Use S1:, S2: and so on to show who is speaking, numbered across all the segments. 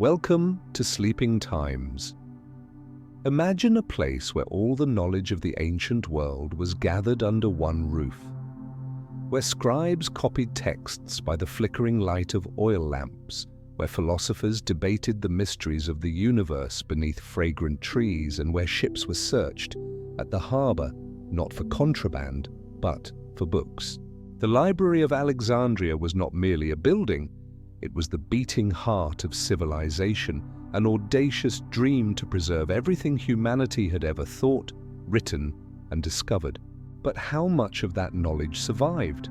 S1: Welcome to Sleeping Times. Imagine a place where all the knowledge of the ancient world was gathered under one roof, where scribes copied texts by the flickering light of oil lamps, where philosophers debated the mysteries of the universe beneath fragrant trees, and where ships were searched at the harbor, not for contraband, but for books. The Library of Alexandria was not merely a building, it was the beating heart of civilization, an audacious dream to preserve everything humanity had ever thought, written, and discovered. But how much of that knowledge survived?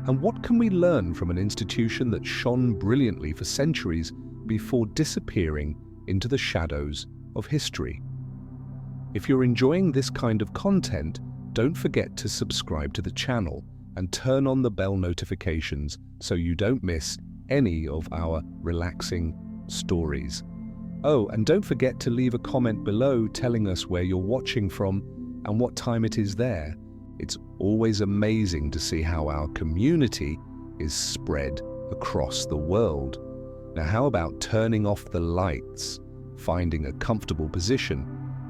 S1: And what can we learn from an institution that shone brilliantly for centuries before disappearing into the shadows of history? If you're enjoying this kind of content, don't forget to subscribe to the channel and turn on the bell notifications so you don't miss any of our relaxing stories. Oh, and don't forget to leave a comment below telling us where you're watching from and what time it is there. It's always amazing to see how our community is spread across the world. Now, how about turning off the lights, finding a comfortable position,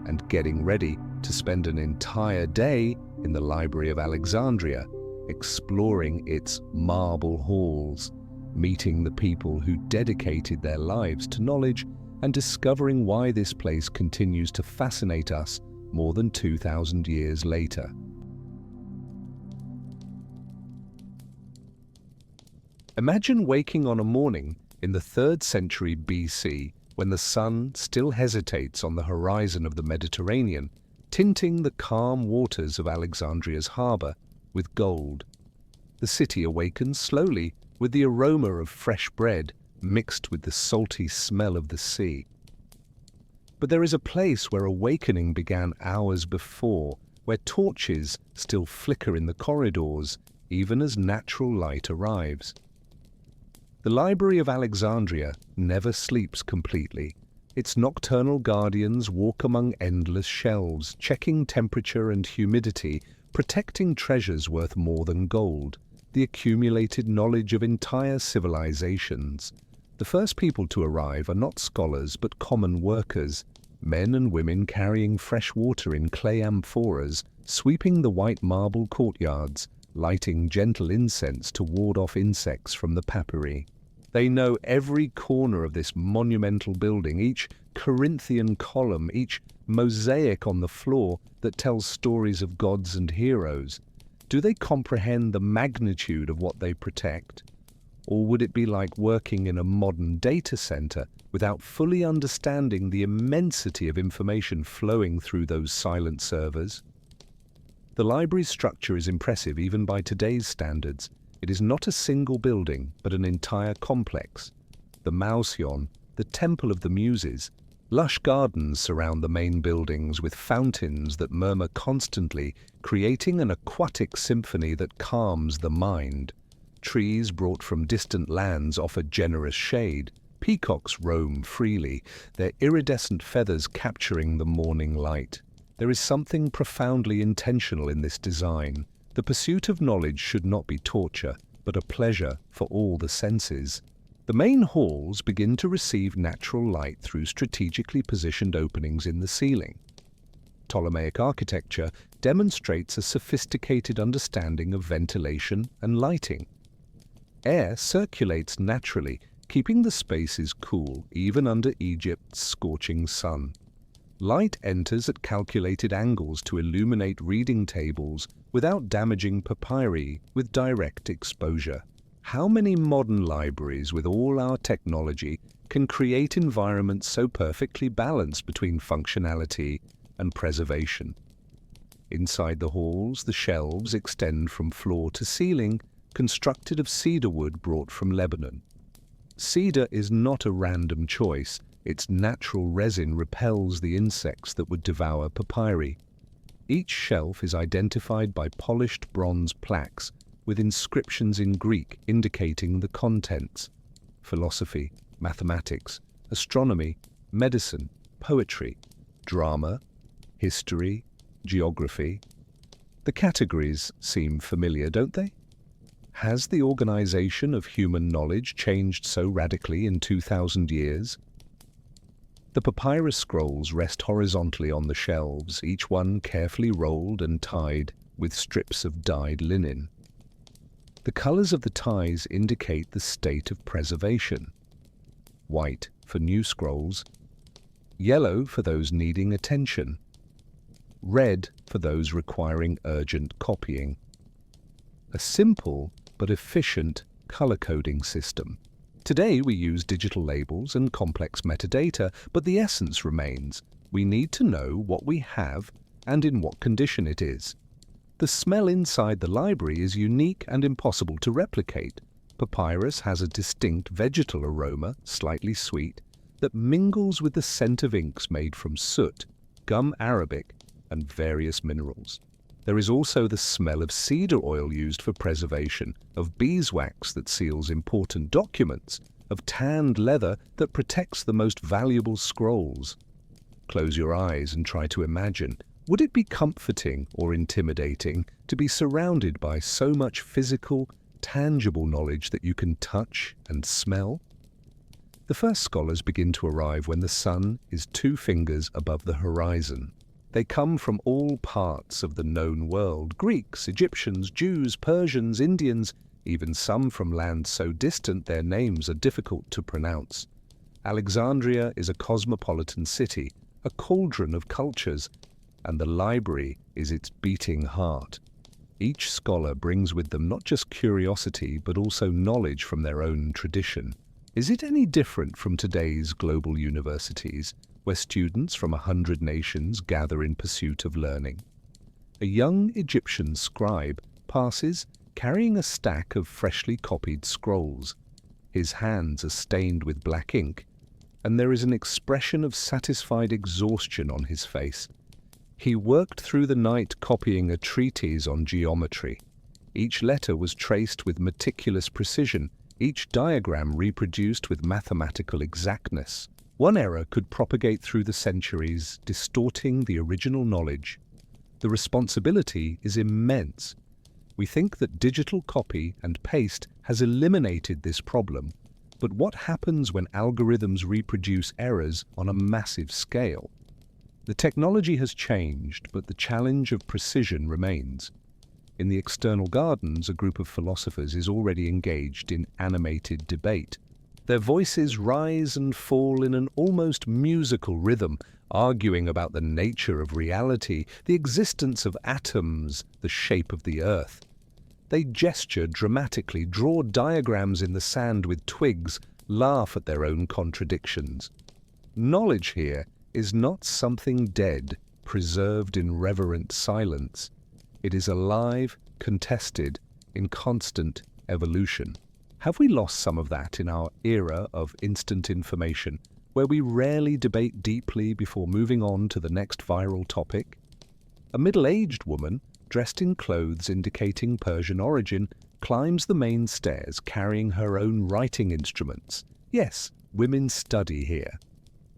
S1: and getting ready to spend an entire day in the Library of Alexandria, exploring its marble halls, meeting the people who dedicated their lives to knowledge, and discovering why this place continues to fascinate us more than 2,000 years later. Imagine waking on a morning in the 3rd century BC when the sun still hesitates on the horizon of the Mediterranean, tinting the calm waters of Alexandria's harbor with gold. The city awakens slowly with the aroma of fresh bread mixed with the salty smell of the sea. But there is a place where awakening began hours before, where torches still flicker in the corridors even as natural light arrives. The Library of Alexandria never sleeps completely. Its nocturnal guardians walk among endless shelves, checking temperature and humidity, protecting treasures worth more than gold, the accumulated knowledge of entire civilizations. The first people to arrive are not scholars but common workers, men and women carrying fresh water in clay amphoras, sweeping the white marble courtyards, lighting gentle incense to ward off insects from the papyri. They know every corner of this monumental building, each Corinthian column, each mosaic on the floor that tells stories of gods and heroes. Do they comprehend the magnitude of what they protect? Or would it be like working in a modern data center without fully understanding the immensity of information flowing through those silent servers? The library's structure is impressive even by today's standards. It is not a single building, but an entire complex. The Mouseion, the Temple of the Muses. Lush gardens surround the main buildings with fountains that murmur constantly, creating an aquatic symphony that calms the mind. Trees brought from distant lands offer generous shade. Peacocks roam freely, their iridescent feathers capturing the morning light. There is something profoundly intentional in this design. The pursuit of knowledge should not be torture, but a pleasure for all the senses. The main halls begin to receive natural light through strategically positioned openings in the ceiling. Ptolemaic architecture demonstrates a sophisticated understanding of ventilation and lighting. Air circulates naturally, keeping the spaces cool even under Egypt's scorching sun. Light enters at calculated angles to illuminate reading tables without damaging papyri with direct exposure. How many modern libraries, with all our technology, can create environments so perfectly balanced between functionality and preservation? Inside the halls, the shelves extend from floor to ceiling, constructed of cedar wood brought from Lebanon. Cedar is not a random choice. Its natural resin repels the insects that would devour papyri. Each shelf is identified by polished bronze plaques with inscriptions in Greek indicating the contents: philosophy, mathematics, astronomy, medicine, poetry, drama, history, geography. The categories seem familiar, don't they? Has the organization of human knowledge changed so radically in 2,000 years? The papyrus scrolls rest horizontally on the shelves, each one carefully rolled and tied with strips of dyed linen. The colors of the ties indicate the state of preservation. White for new scrolls, yellow for those needing attention, red for those requiring urgent copying. A simple but efficient color coding system. Today we use digital labels and complex metadata, but the essence remains. We need to know what we have and in what condition it is. The smell inside the library is unique and impossible to replicate. Papyrus has a distinct vegetal aroma, slightly sweet, that mingles with the scent of inks made from soot, gum arabic, and various minerals. There is also the smell of cedar oil used for preservation, of beeswax that seals important documents, of tanned leather that protects the most valuable scrolls. Close your eyes and try to imagine. Would it be comforting or intimidating to be surrounded by so much physical, tangible knowledge that you can touch and smell? The first scholars begin to arrive when the sun is 2 fingers above the horizon. They come from all parts of the known world: Greeks, Egyptians, Jews, Persians, Indians, even some from lands so distant their names are difficult to pronounce. Alexandria is a cosmopolitan city, a cauldron of cultures, and the library is its beating heart. Each scholar brings with them not just curiosity, but also knowledge from their own tradition. Is it any different from today's global universities, where students from 100 nations gather in pursuit of learning? A young Egyptian scribe passes carrying a stack of freshly copied scrolls. His hands are stained with black ink, and there is an expression of satisfied exhaustion on his face. He worked through the night copying a treatise on geometry. Each letter was traced with meticulous precision, each diagram reproduced with mathematical exactness. One error could propagate through the centuries, distorting the original knowledge. The responsibility is immense. We think that digital copy and paste has eliminated this problem, but what happens when algorithms reproduce errors on a massive scale? The technology has changed, but the challenge of precision remains. In the external gardens, a group of philosophers is already engaged in animated debate. Their voices rise and fall in an almost musical rhythm, arguing about the nature of reality, the existence of atoms, the shape of the earth. They gesture dramatically, draw diagrams in the sand with twigs, laugh at their own contradictions. Knowledge here is not something dead, preserved in reverent silence. It is alive, contested, in constant evolution. Have we lost some of that in our era of instant information, where we rarely debate deeply before moving on to the next viral topic? A middle-aged woman, dressed in clothes indicating Persian origin, climbs the main stairs carrying her own writing instruments. Yes, women study here.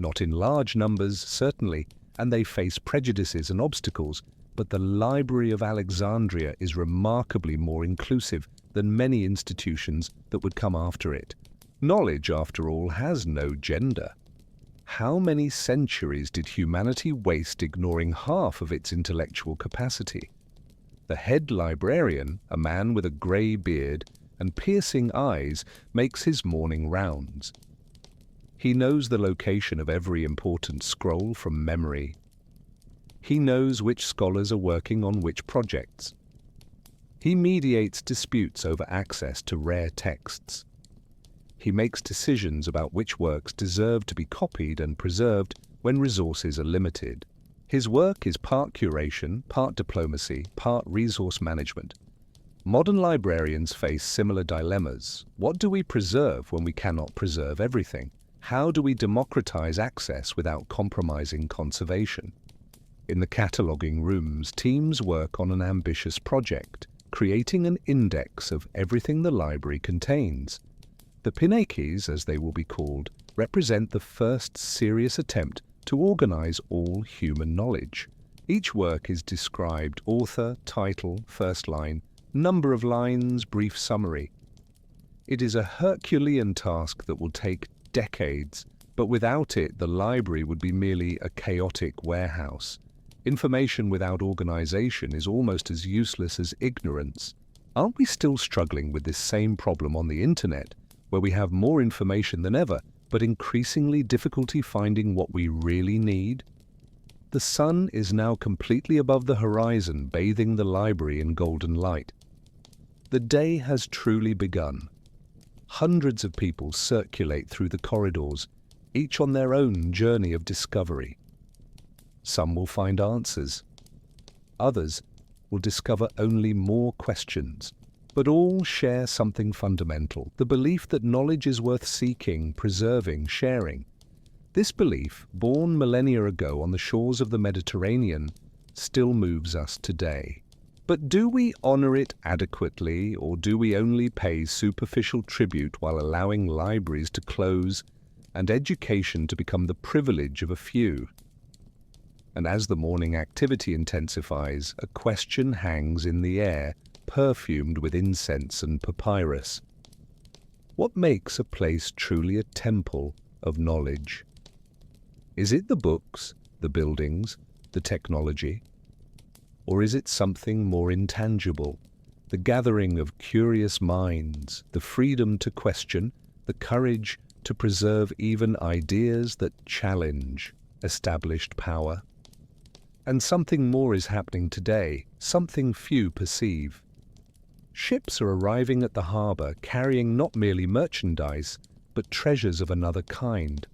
S1: Not in large numbers, certainly, and they face prejudices and obstacles, but the Library of Alexandria is remarkably more inclusive than many institutions that would come after it. Knowledge, after all, has no gender. How many centuries did humanity waste ignoring half of its intellectual capacity? The head librarian, a man with a grey beard and piercing eyes, makes his morning rounds. He knows the location of every important scroll from memory. He knows which scholars are working on which projects. He mediates disputes over access to rare texts. He makes decisions about which works deserve to be copied and preserved when resources are limited. His work is part curation, part diplomacy, part resource management. Modern librarians face similar dilemmas. What do we preserve when we cannot preserve everything? How do we democratize access without compromising conservation? In the cataloging rooms, teams work on an ambitious project, creating an index of everything the library contains. The Pinakes, as they will be called, represent the first serious attempt to organize all human knowledge. Each work is described: author, title, first line, number of lines, brief summary. It is a Herculean task that will take decades, But without it, the library would be merely a chaotic warehouse. Information without organization is almost as useless as ignorance. Aren't we still struggling with this same problem on the internet, where we have more information than ever, but increasingly difficulty finding what we really need? The sun is now completely above the horizon, bathing the library in golden light. The day has truly begun. Hundreds of people circulate through the corridors, each on their own journey of discovery. Some will find answers. Others will discover only more questions. But all share something fundamental, the belief that knowledge is worth seeking, preserving, sharing. This belief, born millennia ago on the shores of the Mediterranean, still moves us today. But do we honor it adequately, or do we only pay superficial tribute while allowing libraries to close and education to become the privilege of a few? And as the morning activity intensifies, a question hangs in the air, perfumed with incense and papyrus. What makes a place truly a temple of knowledge? Is it the books, the buildings, the technology? Or is it something more intangible, the gathering of curious minds, the freedom to question, the courage to preserve even ideas that challenge established power? And something more is happening today, something few perceive. Ships are arriving at the harbour carrying not merely merchandise, but treasures of another kind.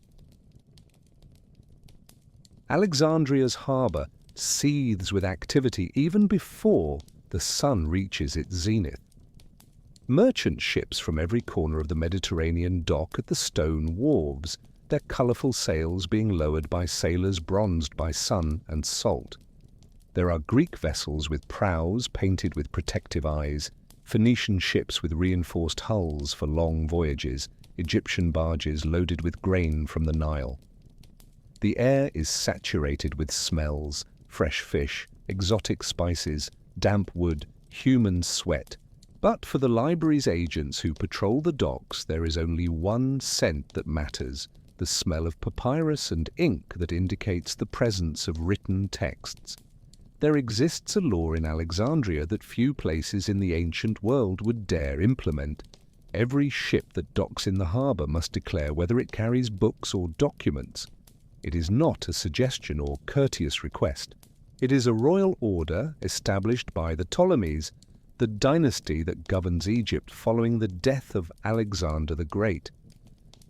S1: Alexandria's harbour seethes with activity even before the sun reaches its zenith. Merchant ships from every corner of the Mediterranean dock at the stone wharves, their colourful sails being lowered by sailors bronzed by sun and salt. There are Greek vessels with prows painted with protective eyes, Phoenician ships with reinforced hulls for long voyages, Egyptian barges loaded with grain from the Nile. The air is saturated with smells, fresh fish, exotic spices, damp wood, human sweat. But for the library's agents who patrol the docks, there is only one scent that matters, the smell of papyrus and ink that indicates the presence of written texts. There exists a law in Alexandria that few places in the ancient world would dare implement. Every ship that docks in the harbour must declare whether it carries books or documents. It is not a suggestion or courteous request. It is a royal order established by the Ptolemies, the dynasty that governs Egypt following the death of Alexander the Great.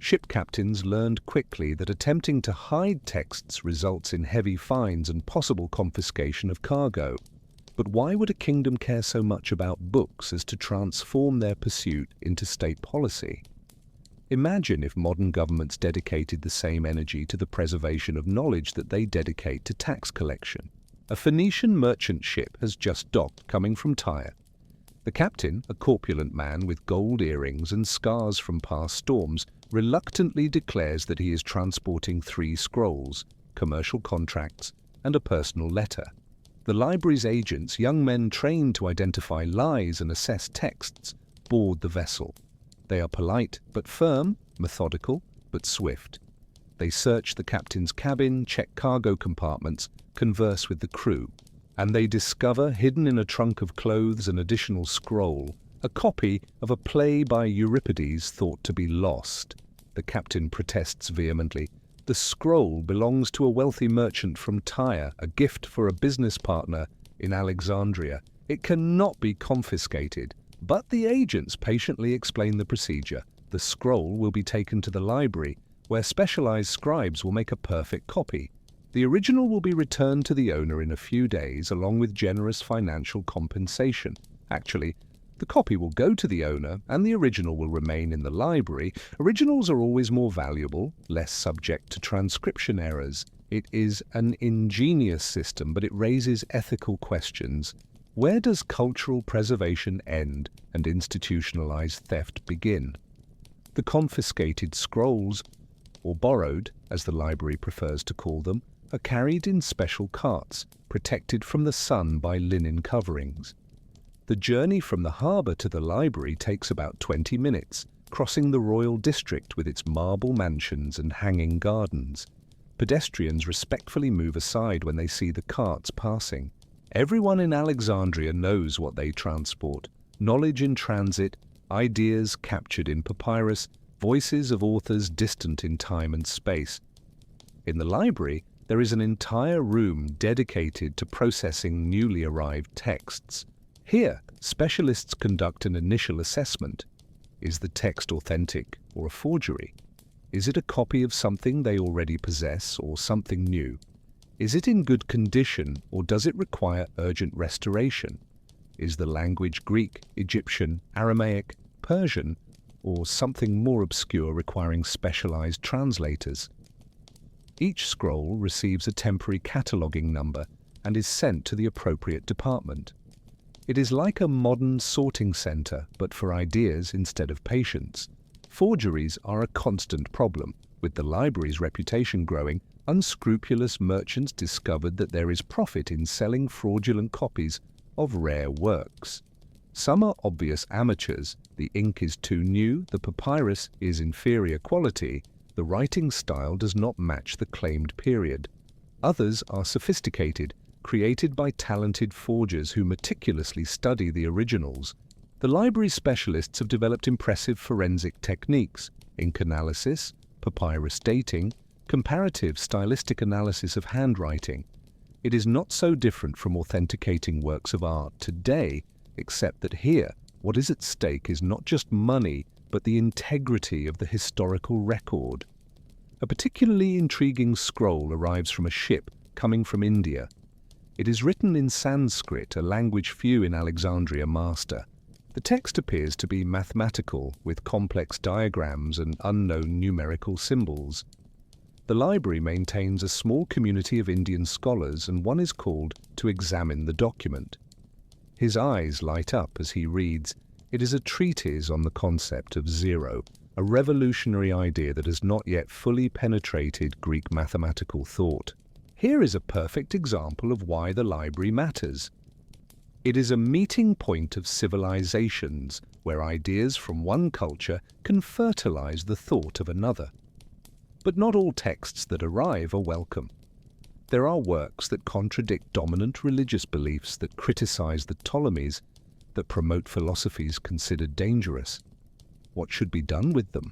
S1: Ship captains learned quickly that attempting to hide texts results in heavy fines and possible confiscation of cargo. But why would a kingdom care so much about books as to transform their pursuit into state policy? Imagine if modern governments dedicated the same energy to the preservation of knowledge that they dedicate to tax collection. A Phoenician merchant ship has just docked coming from Tyre. The captain, a corpulent man with gold earrings and scars from past storms, reluctantly declares that he is transporting 3 scrolls, commercial contracts, and a personal letter. The library's agents, young men trained to identify lies and assess texts, board the vessel. They are polite but firm, methodical but swift. They search the captain's cabin, check cargo compartments, converse with the crew, and they discover, hidden in a trunk of clothes, an additional scroll, a copy of a play by Euripides thought to be lost. The captain protests vehemently. The scroll belongs to a wealthy merchant from Tyre, a gift for a business partner in Alexandria. It cannot be confiscated. But the agents patiently explain the procedure. The scroll will be taken to the library, where specialized scribes will make a perfect copy. The original will be returned to the owner in a few days, along with generous financial compensation. Actually, the copy will go to the owner, and the original will remain in the library. Originals are always more valuable, less subject to transcription errors. It is an ingenious system, but it raises ethical questions. Where does cultural preservation end and institutionalized theft begin? The confiscated scrolls, or borrowed, as the library prefers to call them, are carried in special carts, protected from the sun by linen coverings. The journey from the harbour to the library takes about 20 minutes, crossing the royal district with its marble mansions and hanging gardens. Pedestrians respectfully move aside when they see the carts passing. Everyone in Alexandria knows what they transport: knowledge in transit, ideas captured in papyrus, voices of authors distant in time and space. In the library, there is an entire room dedicated to processing newly arrived texts. Here, specialists conduct an initial assessment. Is the text authentic or a forgery? Is it a copy of something they already possess or something new? Is it in good condition or does it require urgent restoration? Is the language Greek, Egyptian, Aramaic, Persian, or something more obscure requiring specialized translators? Each scroll receives a temporary cataloging number and is sent to the appropriate department. It is like a modern sorting center, but for ideas instead of patients. Forgeries are a constant problem. With the library's reputation growing, unscrupulous merchants discovered that there is profit in selling fraudulent copies of rare works. Some are obvious amateurs. The ink is too new, the papyrus is inferior quality, the writing style does not match the claimed period. Others are sophisticated, created by talented forgers who meticulously study the originals. The library specialists have developed impressive forensic techniques: ink analysis, papyrus dating, comparative stylistic analysis of handwriting. It is not so different from authenticating works of art today, except that here, what is at stake is not just money, but the integrity of the historical record. A particularly intriguing scroll arrives from a ship coming from India. It is written in Sanskrit, a language few in Alexandria master. The text appears to be mathematical, with complex diagrams and unknown numerical symbols. The library maintains a small community of Indian scholars, and one is called to examine the document. His eyes light up as he reads. It is a treatise on the concept of zero, a revolutionary idea that has not yet fully penetrated Greek mathematical thought. Here is a perfect example of why the library matters. It is a meeting point of civilizations, where ideas from one culture can fertilize the thought of another. But not all texts that arrive are welcome. There are works that contradict dominant religious beliefs, that criticize the Ptolemies, that promote philosophies considered dangerous. What should be done with them?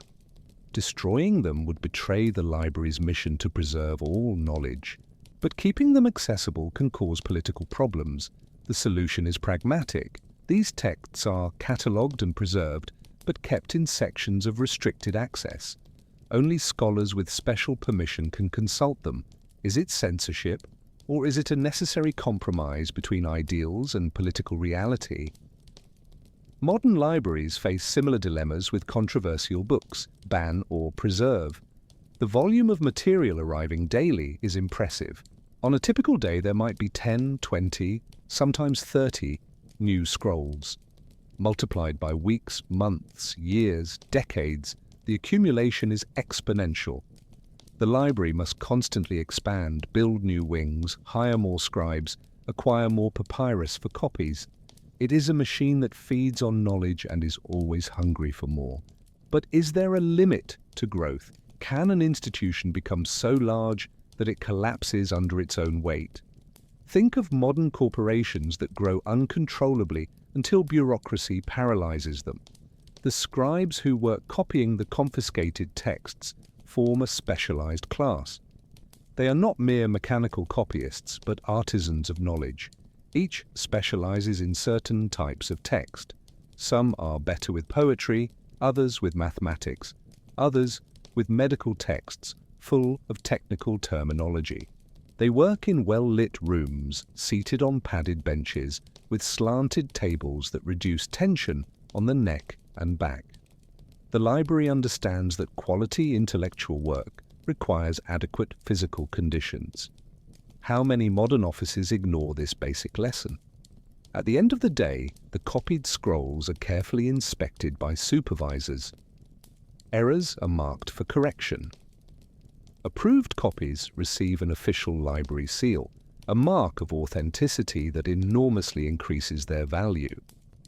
S1: Destroying them would betray the library's mission to preserve all knowledge. But keeping them accessible can cause political problems. The solution is pragmatic. These texts are catalogued and preserved, but kept in sections of restricted access. Only scholars with special permission can consult them. Is it censorship, or is it a necessary compromise between ideals and political reality? Modern libraries face similar dilemmas with controversial books: ban or preserve. The volume of material arriving daily is impressive. On a typical day, there might be 10, 20, sometimes 30 new scrolls. Multiplied by weeks, months, years, decades, the accumulation is exponential. The library must constantly expand, build new wings, hire more scribes, acquire more papyrus for copies. It is a machine that feeds on knowledge and is always hungry for more. But is there a limit to growth? Can an institution become so large that it collapses under its own weight? Think of modern corporations that grow uncontrollably until bureaucracy paralyzes them. The scribes who work copying the confiscated texts form a specialized class. They are not mere mechanical copyists, but artisans of knowledge. Each specializes in certain types of text. Some are better with poetry, others with mathematics, others with medical texts full of technical terminology. They work in well-lit rooms, seated on padded benches, with slanted tables that reduce tension on the neck and back. The library understands that quality intellectual work requires adequate physical conditions. How many modern offices ignore this basic lesson? At the end of the day, the copied scrolls are carefully inspected by supervisors. Errors are marked for correction. Approved copies receive an official library seal, a mark of authenticity that enormously increases their value.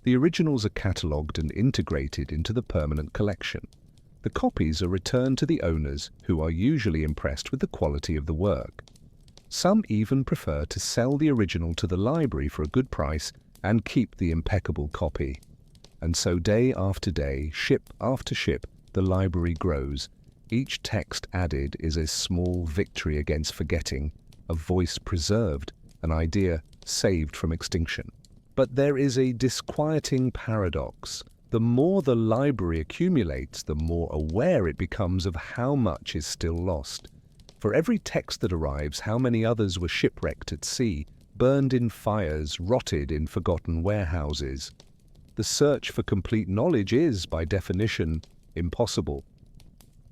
S1: The originals are catalogued and integrated into the permanent collection. The copies are returned to the owners, who are usually impressed with the quality of the work. Some even prefer to sell the original to the library for a good price and keep the impeccable copy. And so day after day, ship after ship, the library grows. Each text added is a small victory against forgetting, a voice preserved, an idea saved from extinction. But there is a disquieting paradox. The more the library accumulates, the more aware it becomes of how much is still lost. For every text that arrives, how many others were shipwrecked at sea, burned in fires, rotted in forgotten warehouses. The search for complete knowledge is, by definition, impossible.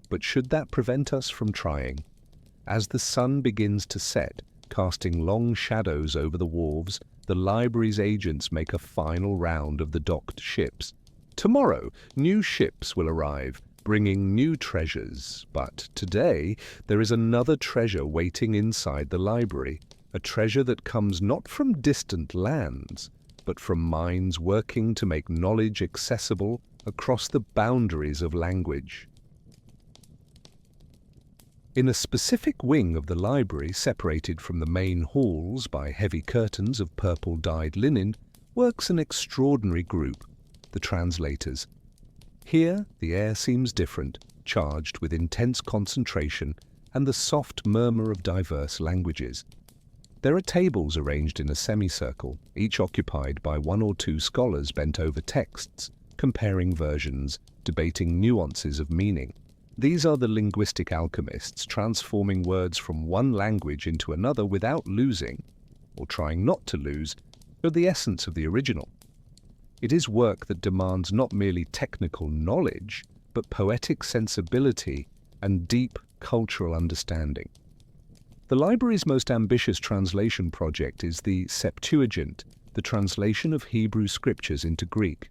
S1: But should that prevent us from trying? As the sun begins to set, casting long shadows over the wharves, the library's agents make a final round of the docked ships. Tomorrow, new ships will arrive, bringing new treasures. But today, there is another treasure waiting inside the library, a treasure that comes not from distant lands, but from minds working to make knowledge accessible across the boundaries of language. In a specific wing of the library, separated from the main halls by heavy curtains of purple-dyed linen, works an extraordinary group, the translators. Here, the air seems different, charged with intense concentration and the soft murmur of diverse languages. There are tables arranged in a semicircle, each occupied by one or two scholars bent over texts, comparing versions, debating nuances of meaning. These are the linguistic alchemists, transforming words from one language into another without losing, or trying not to lose, the essence of the original. It is work that demands not merely technical knowledge, but poetic sensibility and deep cultural understanding. The library's most ambitious translation project is the Septuagint, the translation of Hebrew scriptures into Greek.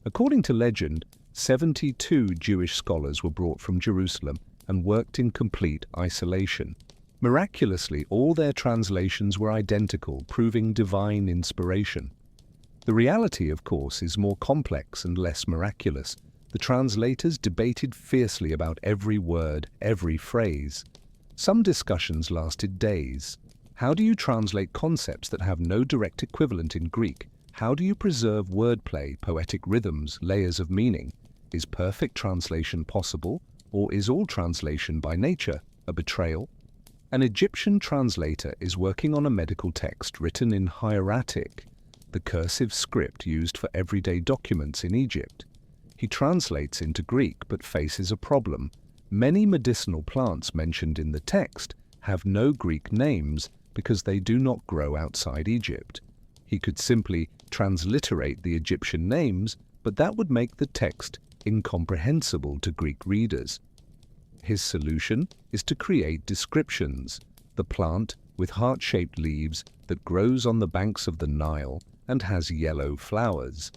S1: According to legend, 72 Jewish scholars were brought from Jerusalem and worked in complete isolation. Miraculously, all their translations were identical, proving divine inspiration. The reality, of course, is more complex and less miraculous. The translators debated fiercely about every word, every phrase. Some discussions lasted days. How do you translate concepts that have no direct equivalent in Greek? How do you preserve wordplay, poetic rhythms, layers of meaning? Is perfect translation possible, or is all translation by nature a betrayal? An Egyptian translator is working on a medical text written in hieratic, the cursive script used for everyday documents in Egypt. He translates into Greek but faces a problem. Many medicinal plants mentioned in the text have no Greek names because they do not grow outside Egypt. He could simply transliterate the Egyptian names, but that would make the text incomprehensible to Greek readers. His solution is to create descriptions. The plant with heart-shaped leaves that grows on the banks of the Nile and has yellow flowers.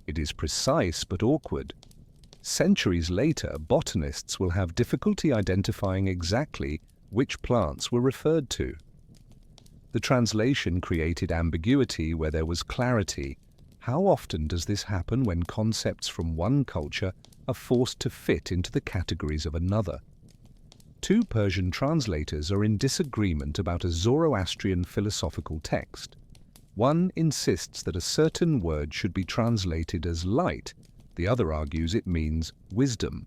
S1: It is precise but awkward. Centuries later, botanists will have difficulty identifying exactly which plants were referred to. The translation created ambiguity where there was clarity. How often does this happen when concepts from one culture are forced to fit into the categories of another? Two Persian translators are in disagreement about a Zoroastrian philosophical text. One insists that a certain word should be translated as light. The other argues it means wisdom.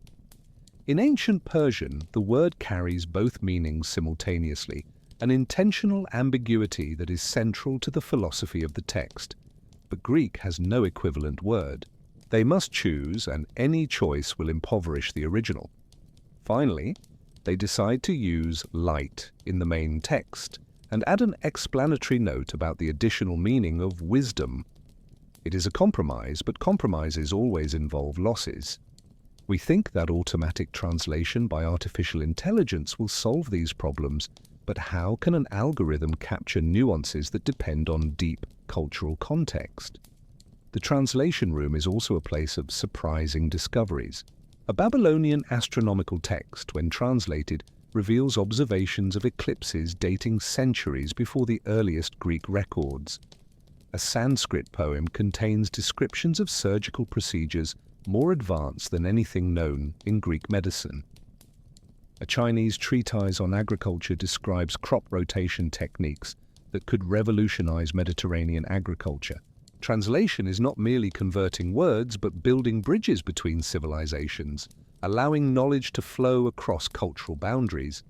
S1: In ancient Persian, the word carries both meanings simultaneously, an intentional ambiguity that is central to the philosophy of the text. But Greek has no equivalent word. They must choose, and any choice will impoverish the original. Finally, they decide to use light in the main text and add an explanatory note about the additional meaning of wisdom. It is a compromise, but compromises always involve losses. We think that automatic translation by artificial intelligence will solve these problems, but how can an algorithm capture nuances that depend on deep cultural context? The translation room is also a place of surprising discoveries. A Babylonian astronomical text, when translated, reveals observations of eclipses dating centuries before the earliest Greek records. a Sanskrit poem contains descriptions of surgical procedures more advanced than anything known in Greek medicine. A Chinese treatise on agriculture describes crop rotation techniques that could revolutionize Mediterranean agriculture. Translation is not merely converting words, but building bridges between civilizations, allowing knowledge to flow across cultural boundaries.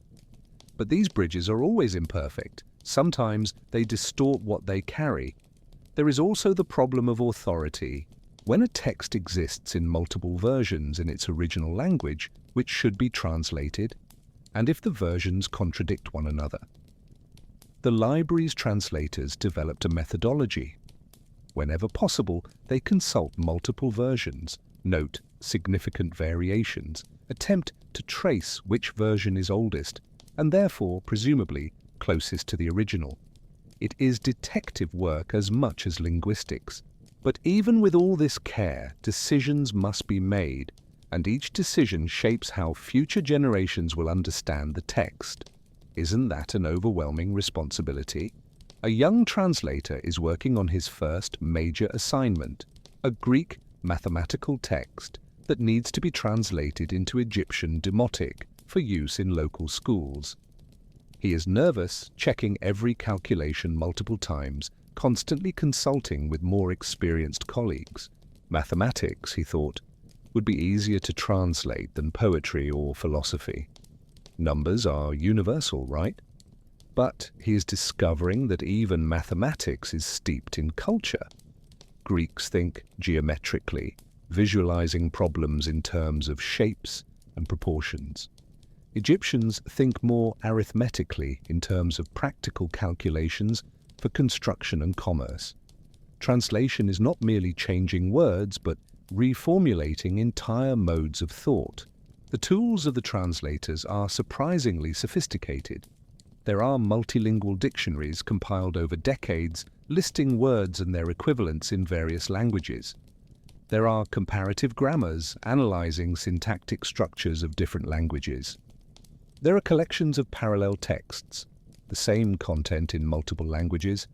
S1: But these bridges are always imperfect. Sometimes they distort what they carry. There is also the problem of authority. When a text exists in multiple versions in its original language, which should be translated, and if the versions contradict one another. The library's translators developed a methodology. Whenever possible, they consult multiple versions, note significant variations, attempt to trace which version is oldest, and therefore, presumably, closest to the original. It is detective work as much as linguistics. But even with all this care, decisions must be made, and each decision shapes how future generations will understand the text. Isn't that an overwhelming responsibility? A young translator is working on his first major assignment, a Greek mathematical text that needs to be translated into Egyptian Demotic for use in local schools. He is nervous, checking every calculation multiple times, constantly consulting with more experienced colleagues. Mathematics, he thought, would be easier to translate than poetry or philosophy. Numbers are universal, right? But he is discovering that even mathematics is steeped in culture. Greeks think geometrically, visualizing problems in terms of shapes and proportions. Egyptians think more arithmetically in terms of practical calculations for construction and commerce. Translation is not merely changing words, but reformulating entire modes of thought. The tools of the translators are surprisingly sophisticated. There are multilingual dictionaries compiled over decades, listing words and their equivalents in various languages. There are comparative grammars analyzing syntactic structures of different languages. There are collections of parallel texts, the same content in multiple languages,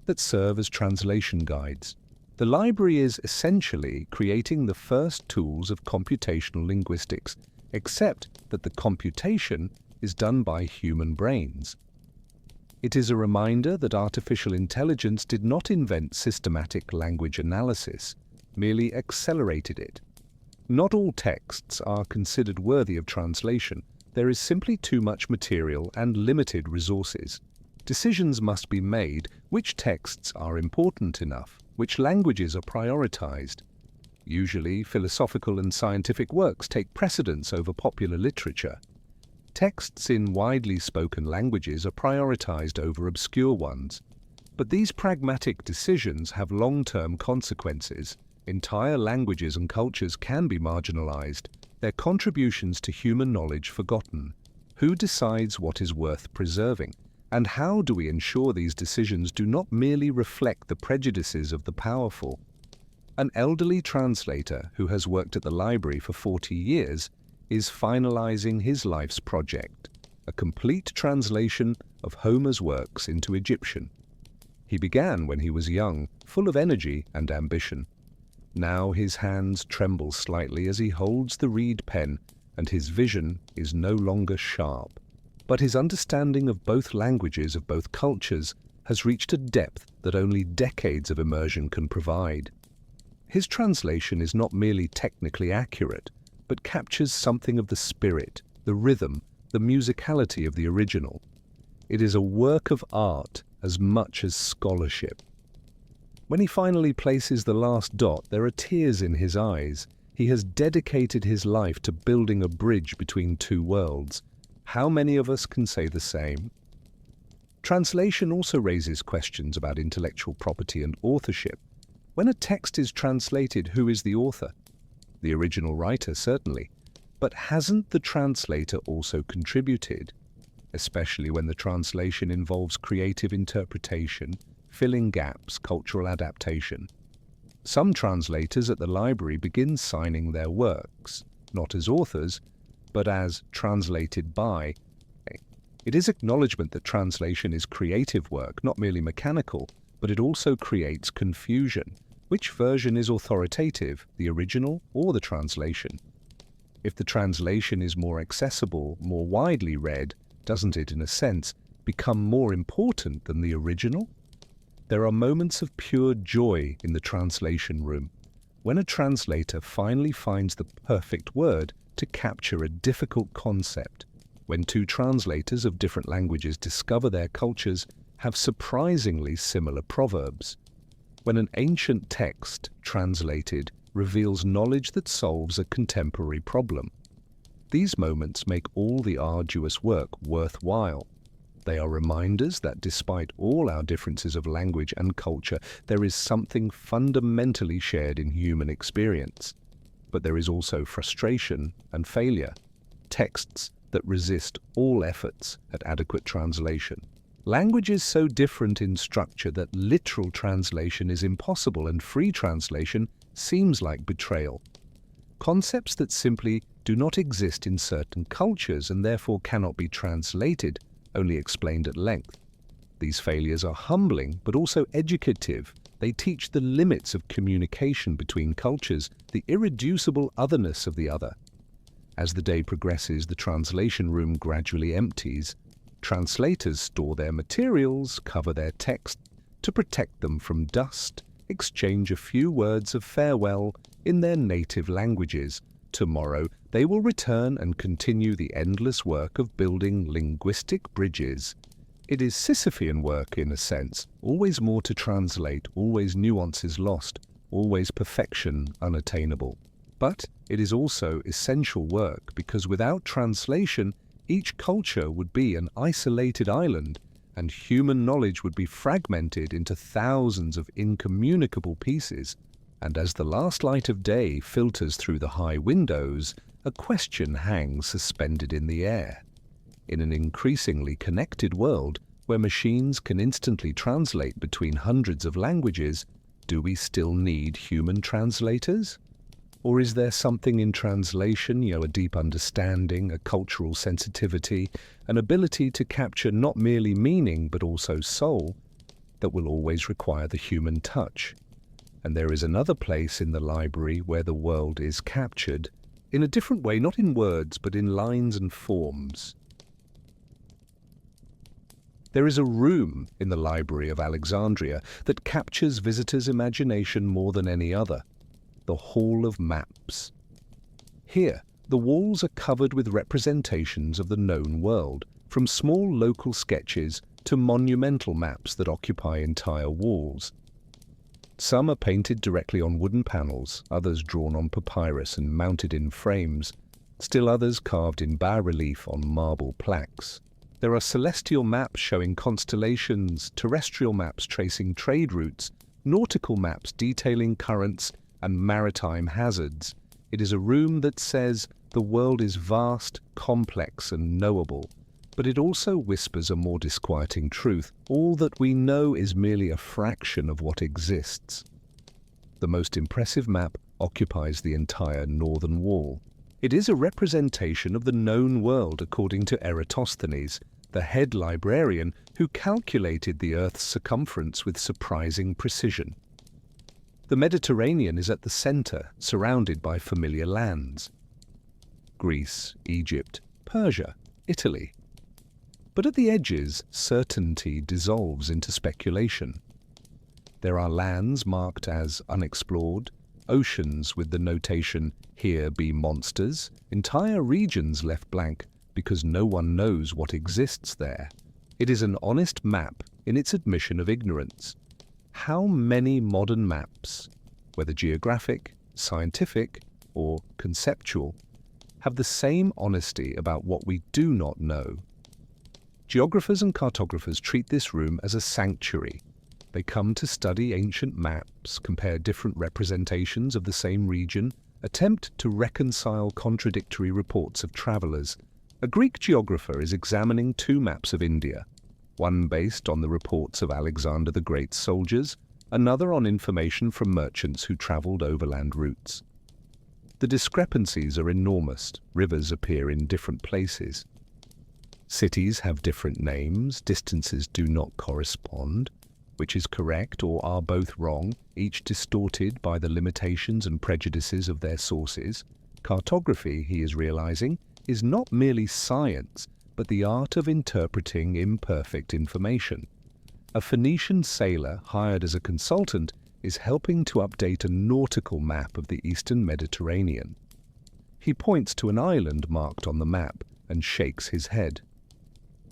S1: that serve as translation guides. The library is essentially creating the first tools of computational linguistics, except that the computation is done by human brains. It is a reminder that artificial intelligence did not invent systematic language analysis, merely accelerated it. Not all texts are considered worthy of translation. There is simply too much material and limited resources. Decisions must be made which texts are important enough, which languages are prioritized. Usually, philosophical and scientific works take precedence over popular literature. Texts in widely spoken languages are prioritized over obscure ones. But these pragmatic decisions have long-term consequences. Entire languages and cultures can be marginalized, their contributions to human knowledge forgotten. Who decides what is worth preserving? And how do we ensure these decisions do not merely reflect the prejudices of the powerful? An elderly translator who has worked at the library for 40 years is finalizing his life's project, a complete translation of Homer's works into Egyptian. He began when he was young, full of energy and ambition. Now his hands tremble slightly as he holds the reed pen, and his vision is no longer sharp. But his understanding of both languages, of both cultures, has reached a depth that only decades of immersion can provide. His translation is not merely technically accurate, but captures something of the spirit, the rhythm, the musicality of the original. It is a work of art as much as scholarship. When he finally places the last dot, there are tears in his eyes. He has dedicated his life to building a bridge between two worlds. How many of us can say the same? Translation also raises questions about intellectual property and authorship. When a text is translated, who is the author? The original writer, certainly. But hasn't the translator also contributed? Especially when the translation involves creative interpretation, filling gaps, cultural adaptation. Some translators at the library begin signing their works, not as authors, but as translated by. It is acknowledgement that translation is creative work, not merely mechanical, but it also creates confusion. Which version is authoritative, the original or the translation? If the translation is more accessible, more widely read, doesn't it, in a sense, become more important than the original? There are moments of pure joy in the translation room, when a translator finally finds the perfect word to capture a difficult concept, when two translators of different languages discover their cultures have surprisingly similar proverbs, when an ancient text, translated, reveals knowledge that solves a contemporary problem. These moments make all the arduous work worthwhile. They are reminders that despite all our differences of language and culture, there is something fundamentally shared in human experience. But there is also frustration and failure, texts that resist all efforts at adequate translation. Language is so different in structure that literal translation is impossible, and free translation seems like betrayal. Concepts that simply do not exist in certain cultures and therefore cannot be translated, only explained at length. These failures are humbling but also educative. They teach the limits of communication between cultures, the irreducible otherness of the other. As the day progresses, the translation room gradually empties. Translators store their materials, cover their text to protect them from dust, exchange a few words of farewell in their native languages. Tomorrow, they will return and continue the endless work of building linguistic bridges. It is Sisyphean work in a sense, always more to translate, always nuances lost, always perfection unattainable. But it is also essential work because without translation, each culture would be an isolated island, and human knowledge would be fragmented into thousands of incommunicable pieces. And as the last light of day filters through the high windows, a question hangs suspended in the air. In an increasingly connected world, where machines can instantly translate between hundreds of languages, do we still need human translators? Or is there something in translation, a deep understanding, a cultural sensitivity, an ability to capture not merely meaning but also soul, that will always require the human touch? And there is another place in the library where the world is captured, in a different way, not in words, but in lines and forms. There is a room in the Library of Alexandria that captures visitors' imagination more than any other, the Hall of Maps. Here, the walls are covered with representations of the known world, from small local sketches to monumental maps that occupy entire walls. Some are painted directly on wooden panels, others drawn on papyrus and mounted in frames, still others carved in bas-relief on marble plaques. There are celestial maps showing constellations, terrestrial maps tracing trade routes, nautical maps detailing currents and maritime hazards. It is a room that says the world is vast, complex and knowable, but it also whispers a more disquieting truth. All that we know is merely a fraction of what exists. The most impressive map occupies the entire northern wall. It is a representation of the known world according to Eratosthenes, the head librarian who calculated the Earth's circumference with surprising precision. The Mediterranean is at the center, surrounded by familiar lands: Greece, Egypt, Persia, Italy. But at the edges, certainty dissolves into speculation. There are lands marked as unexplored, oceans with the notation, "Here be monsters," entire regions left blank because no one knows what exists there. It is an honest map in its admission of ignorance. How many modern maps, whether geographic, scientific, or conceptual, have the same honesty about what we do not know? Geographers and cartographers treat this room as a sanctuary. They come to study ancient maps, compare different representations of the same region, attempt to reconcile contradictory reports of travelers. A Greek geographer is examining two maps of India, one based on the reports of Alexander the Great's soldiers, another on information from merchants who traveled overland routes. The discrepancies are enormous. Rivers appear in different places. Cities have different names, distances do not correspond. which is correct or are both wrong, each distorted by the limitations and prejudices of their sources. Cartography, he is realizing, is not merely science, but the art of interpreting imperfect information. A Phoenician sailor hired as a consultant is helping to update a nautical map of the eastern Mediterranean. He points to an island marked on the map and shakes his head.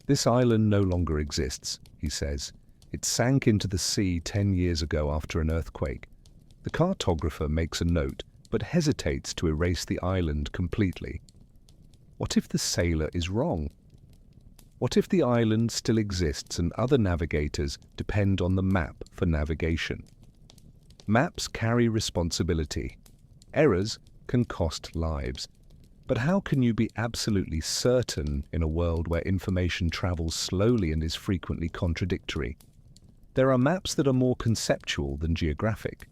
S1: "This island no longer exists," he says. "It sank into the sea 10 years ago after an earthquake." The cartographer makes a note, but hesitates to erase the island completely. What if the sailor is wrong? What if the island still exists and other navigators depend on the map for navigation? Maps carry responsibility. Errors can cost lives. But how can you be absolutely certain in a world where information travels slowly and is frequently contradictory? There are maps that are more conceptual than geographic.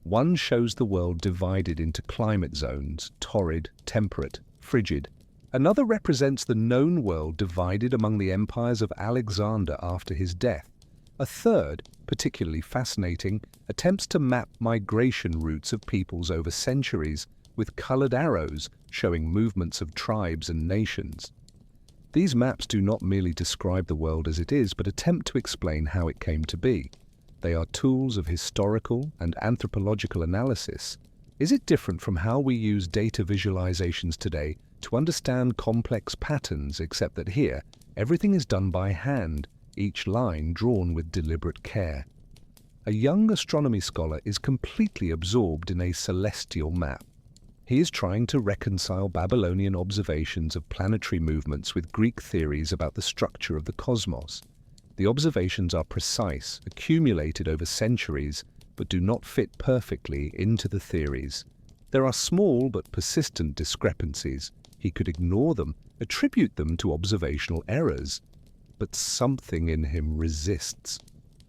S1: One shows the world divided into climate zones: torrid, temperate, frigid. Another represents the known world divided among the empires of Alexander after his death. A third, particularly fascinating, attempts to map migration routes of peoples over centuries, with colored arrows showing movements of tribes and nations. These maps do not merely describe the world as it is, but attempt to explain how it came to be. They are tools of historical and anthropological analysis. Is it different from how we use data visualizations today to understand complex patterns, except that here, everything is done by hand, each line drawn with deliberate care? A young astronomy scholar is completely absorbed in a celestial map. He is trying to reconcile Babylonian observations of planetary movements with Greek theories about the structure of the cosmos. The observations are precise, accumulated over centuries, but do not fit perfectly into the theories. There are small but persistent discrepancies. He could ignore them, attribute them to observational errors. But something in him resists.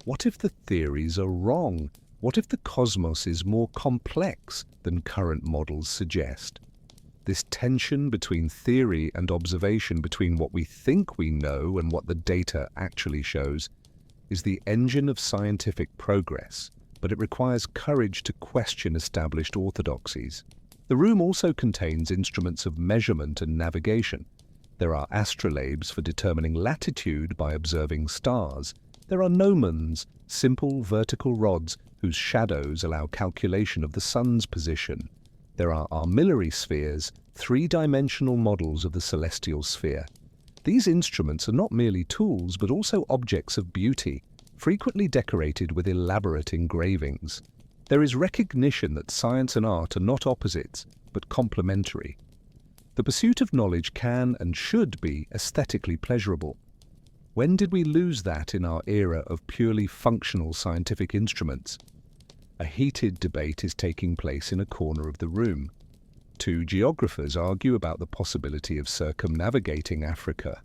S1: What if the theories are wrong? What if the cosmos is more complex than current models suggest? This tension between theory and observation, between what we think we know and what the data actually shows, is the engine of scientific progress, but it requires courage to question established orthodoxies. The room also contains instruments of measurement and navigation. There are astrolabes for determining latitude by observing stars. There are gnomons, simple vertical rods whose shadows allow calculation of the sun's position. There are armillary spheres, three-dimensional models of the celestial sphere. These instruments are not merely tools, but also objects of beauty, frequently decorated with elaborate engravings. There is recognition that science and art are not opposites, but complementary. The pursuit of knowledge can and should be aesthetically pleasurable. When did we lose that in our era of purely functional scientific instruments? A heated debate is taking place in a corner of the room. Two geographers argue about the possibility of circumnavigating Africa.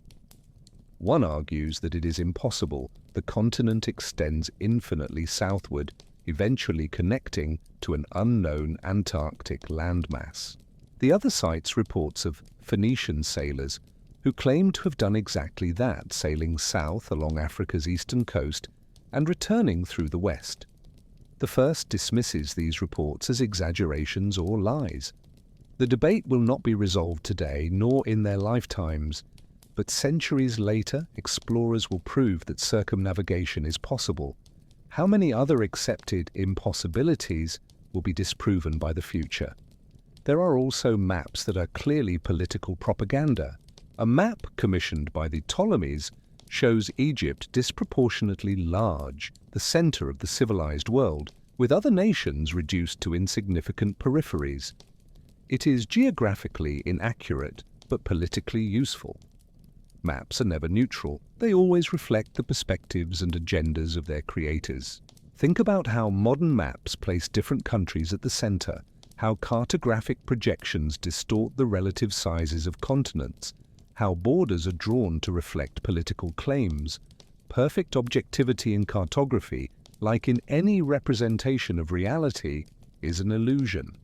S1: One argues that it is impossible. The continent extends infinitely southward, eventually connecting to an unknown Antarctic landmass. The other cites reports of Phoenician sailors who claim to have done exactly that, sailing south along Africa's eastern coast and returning through the west. The first dismisses these reports as exaggerations or lies. The debate will not be resolved today, nor in their lifetimes, but centuries later, explorers will prove that circumnavigation is possible. How many other accepted impossibilities will be disproven by the future? There are also maps that are clearly political propaganda. A map commissioned by the Ptolemies shows Egypt disproportionately large, the center of the civilized world, with other nations reduced to insignificant peripheries. It is geographically inaccurate, but politically useful. Maps are never neutral. They always reflect the perspectives and agendas of their creators. Think about how modern maps place different countries at the center, how cartographic projections distort the relative sizes of continents, how borders are drawn to reflect political claims. Perfect objectivity in cartography, like in any representation of reality, is an illusion.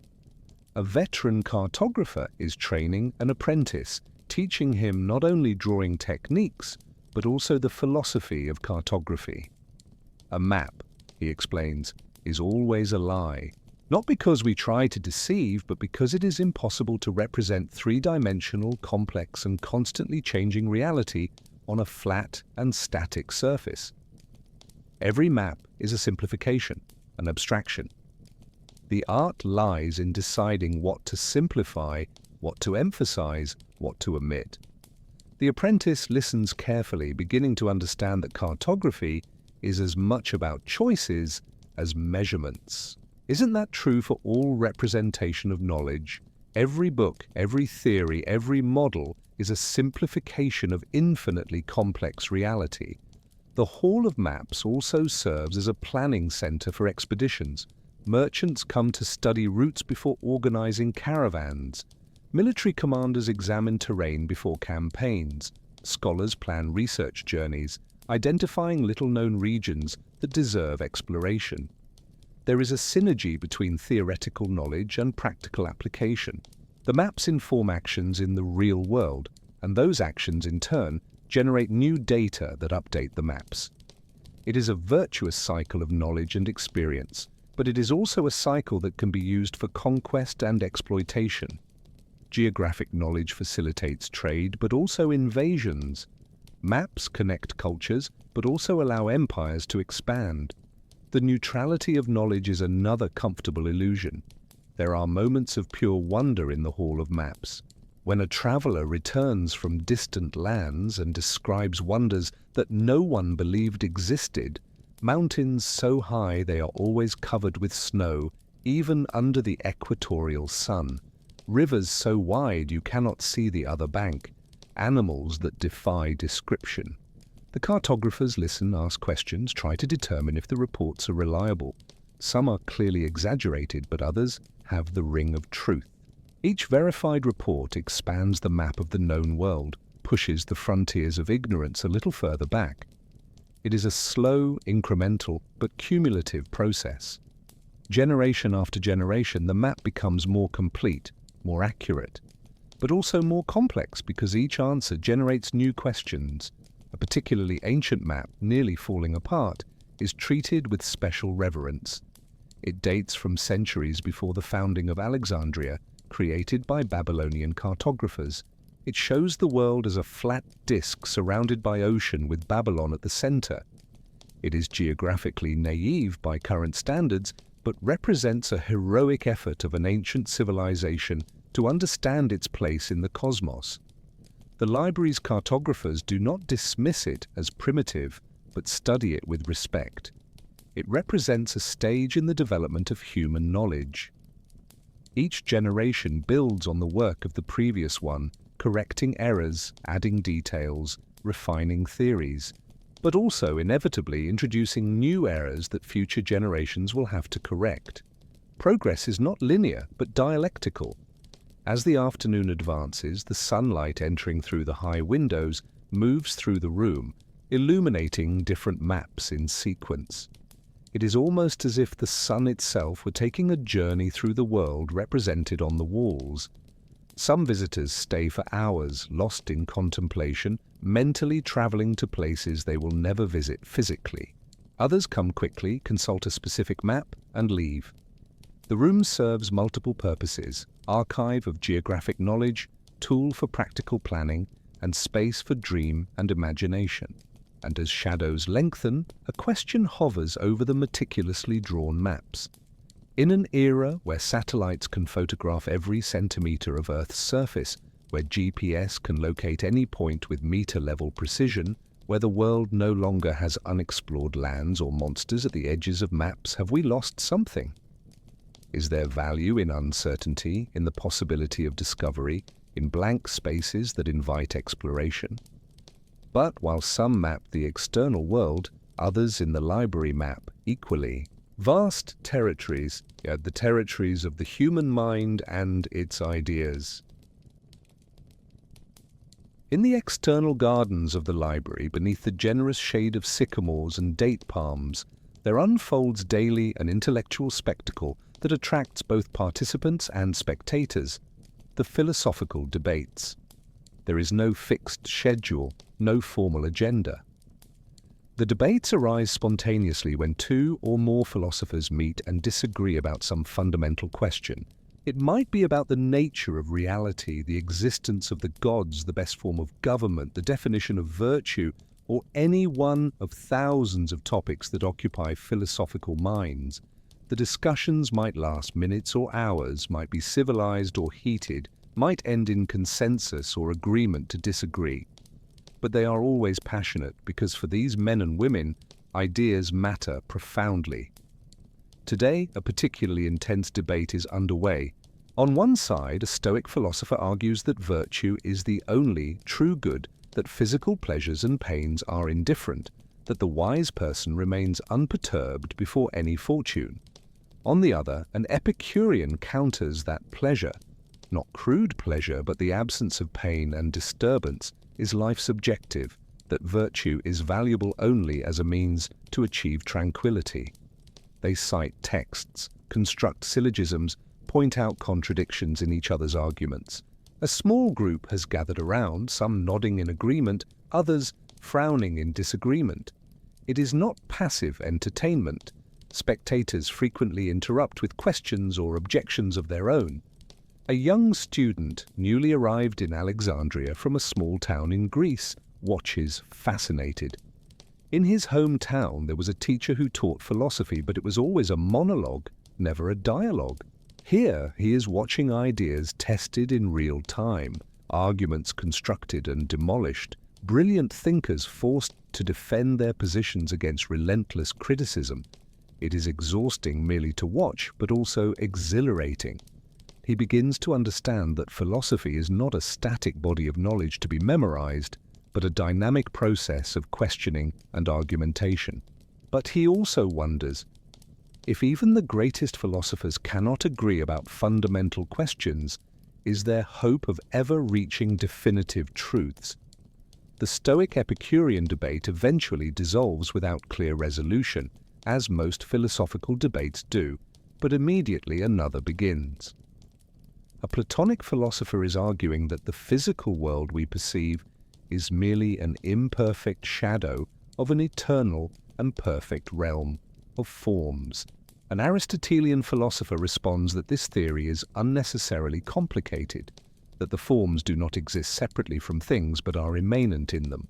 S1: A veteran cartographer is training an apprentice, teaching him not only drawing techniques, but also the philosophy of cartography. A map, he explains, is always a lie. Not because we try to deceive, but because it is impossible to represent three-dimensional, complex and constantly changing reality on a flat and static surface. Every map is a simplification, an abstraction. The art lies in deciding what to simplify, what to emphasize, what to omit. The apprentice listens carefully, beginning to understand that cartography is as much about choices as measurements. Isn't that true for all representation of knowledge? Every book, every theory, every model is a simplification of infinitely complex reality. The Hall of Maps also serves as a planning center for expeditions. Merchants come to study routes before organizing caravans. Military commanders examine terrain before campaigns. Scholars plan research journeys, identifying little-known regions that deserve exploration. There is a synergy between theoretical knowledge and practical application. The maps inform actions in the real world, and those actions, in turn, generate new data that update the maps. It is a virtuous cycle of knowledge and experience, but it is also a cycle that can be used for conquest and exploitation. Geographic knowledge facilitates trade, but also invasions. Maps connect cultures, but also allow empires to expand. The neutrality of knowledge is another comfortable illusion. There are moments of pure wonder in the Hall of Maps. When a traveler returns from distant lands and describes wonders that no one believed existed, mountains so high they are always covered with snow, even under the equatorial sun, rivers so wide you cannot see the other bank, animals that defy description. The cartographers listen, ask questions, try to determine if the reports are reliable. Some are clearly exaggerated, but others have the ring of truth. Each verified report expands the map of the known world, pushes the frontiers of ignorance a little further back. It is a slow, incremental, but cumulative process. Generation after generation, the map becomes more complete, more accurate, but also more complex because each answer generates new questions. A particularly ancient map, nearly falling apart, is treated with special reverence. It dates from centuries before the founding of Alexandria, created by Babylonian cartographers. It shows the world as a flat disk surrounded by ocean with Babylon at the center. It is geographically naive by current standards, but represents a heroic effort of an ancient civilization to understand its place in the cosmos. The library's cartographers do not dismiss it as primitive, but study it with respect. It represents a stage in the development of human knowledge. Each generation builds on the work of the previous one, correcting errors, adding details, refining theories, but also inevitably introducing new errors that future generations will have to correct. Progress is not linear, but dialectical. As the afternoon advances, the sunlight entering through the high windows moves through the room, illuminating different maps in sequence. It is almost as if the sun itself were taking a journey through the world represented on the walls. Some visitors stay for hours, lost in contemplation, mentally traveling to places they will never visit physically. Others come quickly, consult a specific map, and leave. The room serves multiple purposes: archive of geographic knowledge, tool for practical planning, and space for dream and imagination. And as shadows lengthen, a question hovers over the meticulously drawn maps. In an era where satellites can photograph every centimeter of Earth's surface, where GPS can locate any point with meter-level precision, where the world no longer has unexplored lands or monsters at the edges of maps, have we lost something? Is there value in uncertainty, in the possibility of discovery, in blank spaces that invite exploration? But while some map the external world, others in the library map equally. Vast territories, yet the territories of the human mind and its ideas. In the external gardens of the library, beneath the generous shade of sycamores and date palms, there unfolds daily an intellectual spectacle that attracts both participants and spectators: the philosophical debates. There is no fixed schedule, no formal agenda. The debates arise spontaneously when two or more philosophers meet and disagree about some fundamental question. It might be about the nature of reality, the existence of the gods, the best form of government, the definition of virtue, or any one of thousands of topics that occupy philosophical minds. The discussions might last minutes or hours, might be civilized or heated, might end in consensus or agreement to disagree. But they are always passionate because for these men and women, ideas matter profoundly. Today, a particularly intense debate is underway. On one side, a Stoic philosopher argues that virtue is the only true good, that physical pleasures and pains are indifferent, that the wise person remains unperturbed before any fortune. On the other, an Epicurean counters that pleasure, not crude pleasure, but the absence of pain and disturbance, is life subjective, that virtue is valuable only as a means to achieve tranquility. They cite texts, construct syllogisms, point out contradictions in each other's arguments. A small group has gathered around, some nodding in agreement, others frowning in disagreement. It is not passive entertainment. Spectators frequently interrupt with questions or objections of their own. A young student, newly arrived in Alexandria from a small town in Greece, watches fascinated. In his hometown there was a teacher who taught philosophy, but it was always a monologue, never a dialogue. Here he is watching ideas tested in real time, arguments constructed and demolished, brilliant thinkers forced to defend their positions against relentless criticism. It is exhausting merely to watch, but also exhilarating. He begins to understand that philosophy is not a static body of knowledge to be memorized, but a dynamic process of questioning and argumentation. But he also wonders, if even the greatest philosophers cannot agree about fundamental questions, is there hope of ever reaching definitive truths? The Stoic-Epicurean debate eventually dissolves without clear resolution, as most philosophical debates do, but immediately another begins. A Platonic philosopher is arguing that the physical world we perceive is merely an imperfect shadow of an eternal and perfect realm of forms. An Aristotelian philosopher responds that this theory is unnecessarily complicated, that the forms do not exist separately from things but are immanent in them.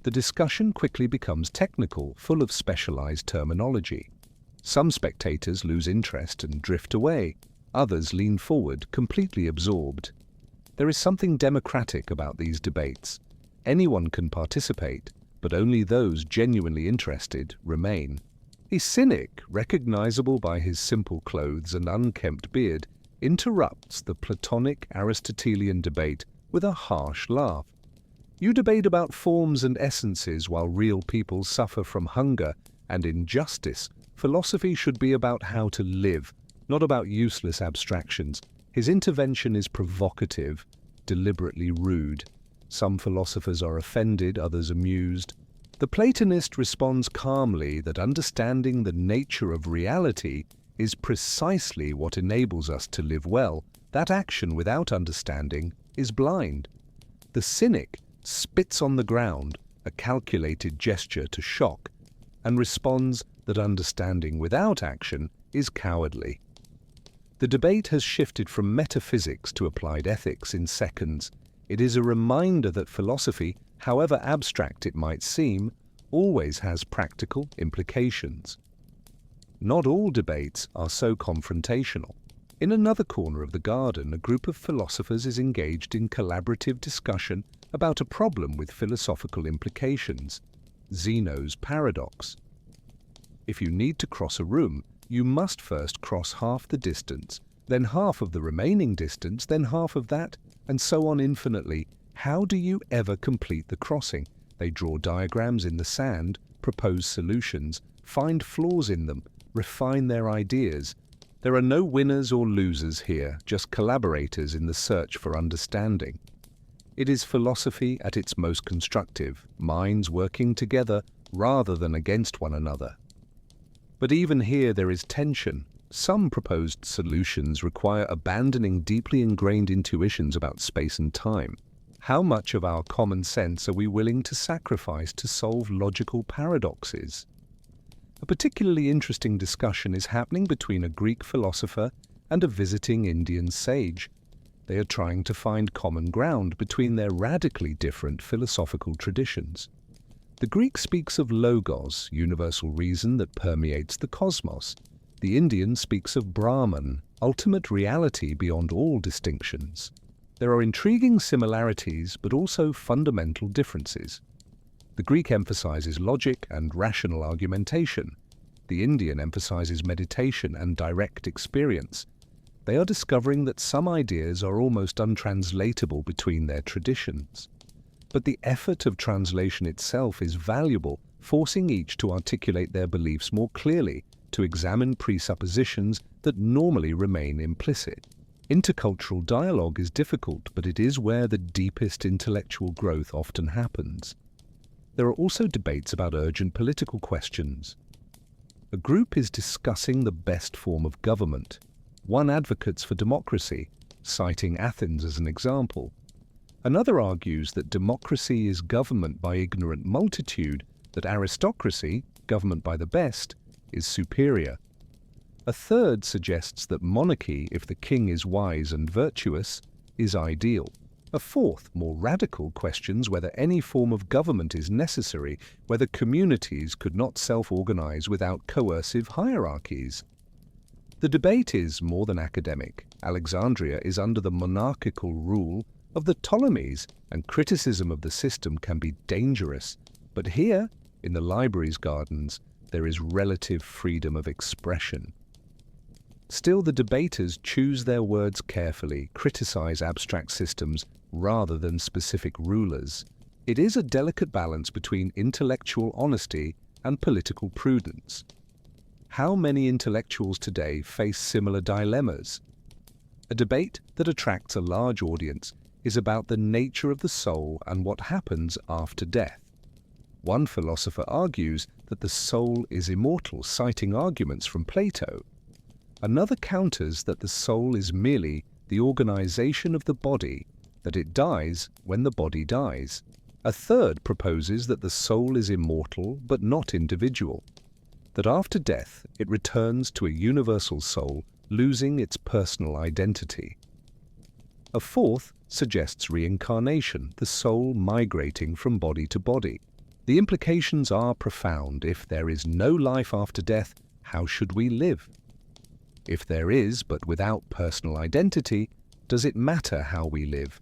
S1: The discussion quickly becomes technical, full of specialized terminology. Some spectators lose interest and drift away. Others lean forward, completely absorbed. There is something democratic about these debates. Anyone can participate, but only those genuinely interested remain. A cynic, recognizable by his simple clothes and unkempt beard, interrupts the Platonic Aristotelian debate with a harsh laugh. You debate about forms and essences while real people suffer from hunger and injustice. Philosophy should be about how to live, not about useless abstractions. His intervention is provocative, deliberately rude. Some philosophers are offended, others amused. The Platonist responds calmly that understanding the nature of reality is precisely what enables us to live well. That action without understanding is blind. The cynic spits on the ground, a calculated gesture to shock, and responds that understanding without action is cowardly. The debate has shifted from metaphysics to applied ethics in seconds. It is a reminder that philosophy, however abstract it might seem, always has practical implications. Not all debates are so confrontational. In another corner of the garden, a group of philosophers is engaged in collaborative discussion about a problem with philosophical implications, Zeno's paradox. If you need to cross a room, you must first cross half the distance, then half of the remaining distance, then half of that, and so on infinitely. How do you ever complete the crossing? They draw diagrams in the sand, propose solutions, find flaws in them, refine their ideas. There are no winners or losers here, just collaborators in the search for understanding. It is philosophy at its most constructive, minds working together rather than against one another. But even here there is tension. Some proposed solutions require abandoning deeply ingrained intuitions about space and time. How much of our common sense are we willing to sacrifice to solve logical paradoxes? A particularly interesting discussion is happening between a Greek philosopher and a visiting Indian sage. They are trying to find common ground between their radically different philosophical traditions. The Greek speaks of logos, universal reason that permeates the cosmos. The Indian speaks of Brahman, ultimate reality beyond all distinctions. There are intriguing similarities, but also fundamental differences. The Greek emphasizes logic and rational argumentation. The Indian emphasizes meditation and direct experience. They are discovering that some ideas are almost untranslatable between their traditions. But the effort of translation itself is valuable, forcing each to articulate their beliefs more clearly, to examine presuppositions that normally remain implicit. Intercultural dialogue is difficult, but it is where the deepest intellectual growth often happens. There are also debates about urgent political questions. A group is discussing the best form of government. One advocates for democracy, citing Athens as an example. Another argues that democracy is government by ignorant multitude, that aristocracy, government by the best, is superior. A third suggests that monarchy, if the king is wise and virtuous, is ideal. A fourth, more radical, questions whether any form of government is necessary, whether communities could not self-organize without coercive hierarchies. The debate is more than academic. Alexandria is under the monarchical rule of the Ptolemies, and criticism of the system can be dangerous. But here, in the library's gardens, there is relative freedom of expression. Still, the debaters choose their words carefully, criticize abstract systems rather than specific rulers. It is a delicate balance between intellectual honesty and political prudence. How many intellectuals today face similar dilemmas? A debate that attracts a large audience is about the nature of the soul and what happens after death. One philosopher argues that the soul is immortal, citing arguments from Plato. Another counters that the soul is merely the organization of the body, that it dies when the body dies. A third proposes that the soul is immortal but not individual, that after death it returns to a universal soul, losing its personal identity. A fourth suggests reincarnation, the soul migrating from body to body. The implications are profound. If there is no life after death, how should we live? If there is, but without personal identity, does it matter how we live?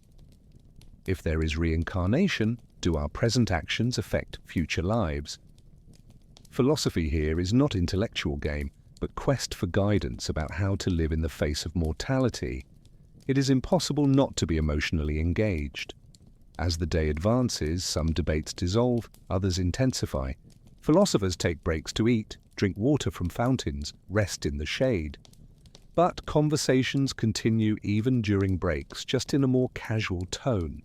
S1: If there is reincarnation, do our present actions affect future lives? Philosophy here is not intellectual game, but quest for guidance about how to live in the face of mortality. It is impossible not to be emotionally engaged. As the day advances, some debates dissolve, others intensify. Philosophers take breaks to eat, drink water from fountains, rest in the shade. But conversations continue even during breaks, just in a more casual tone.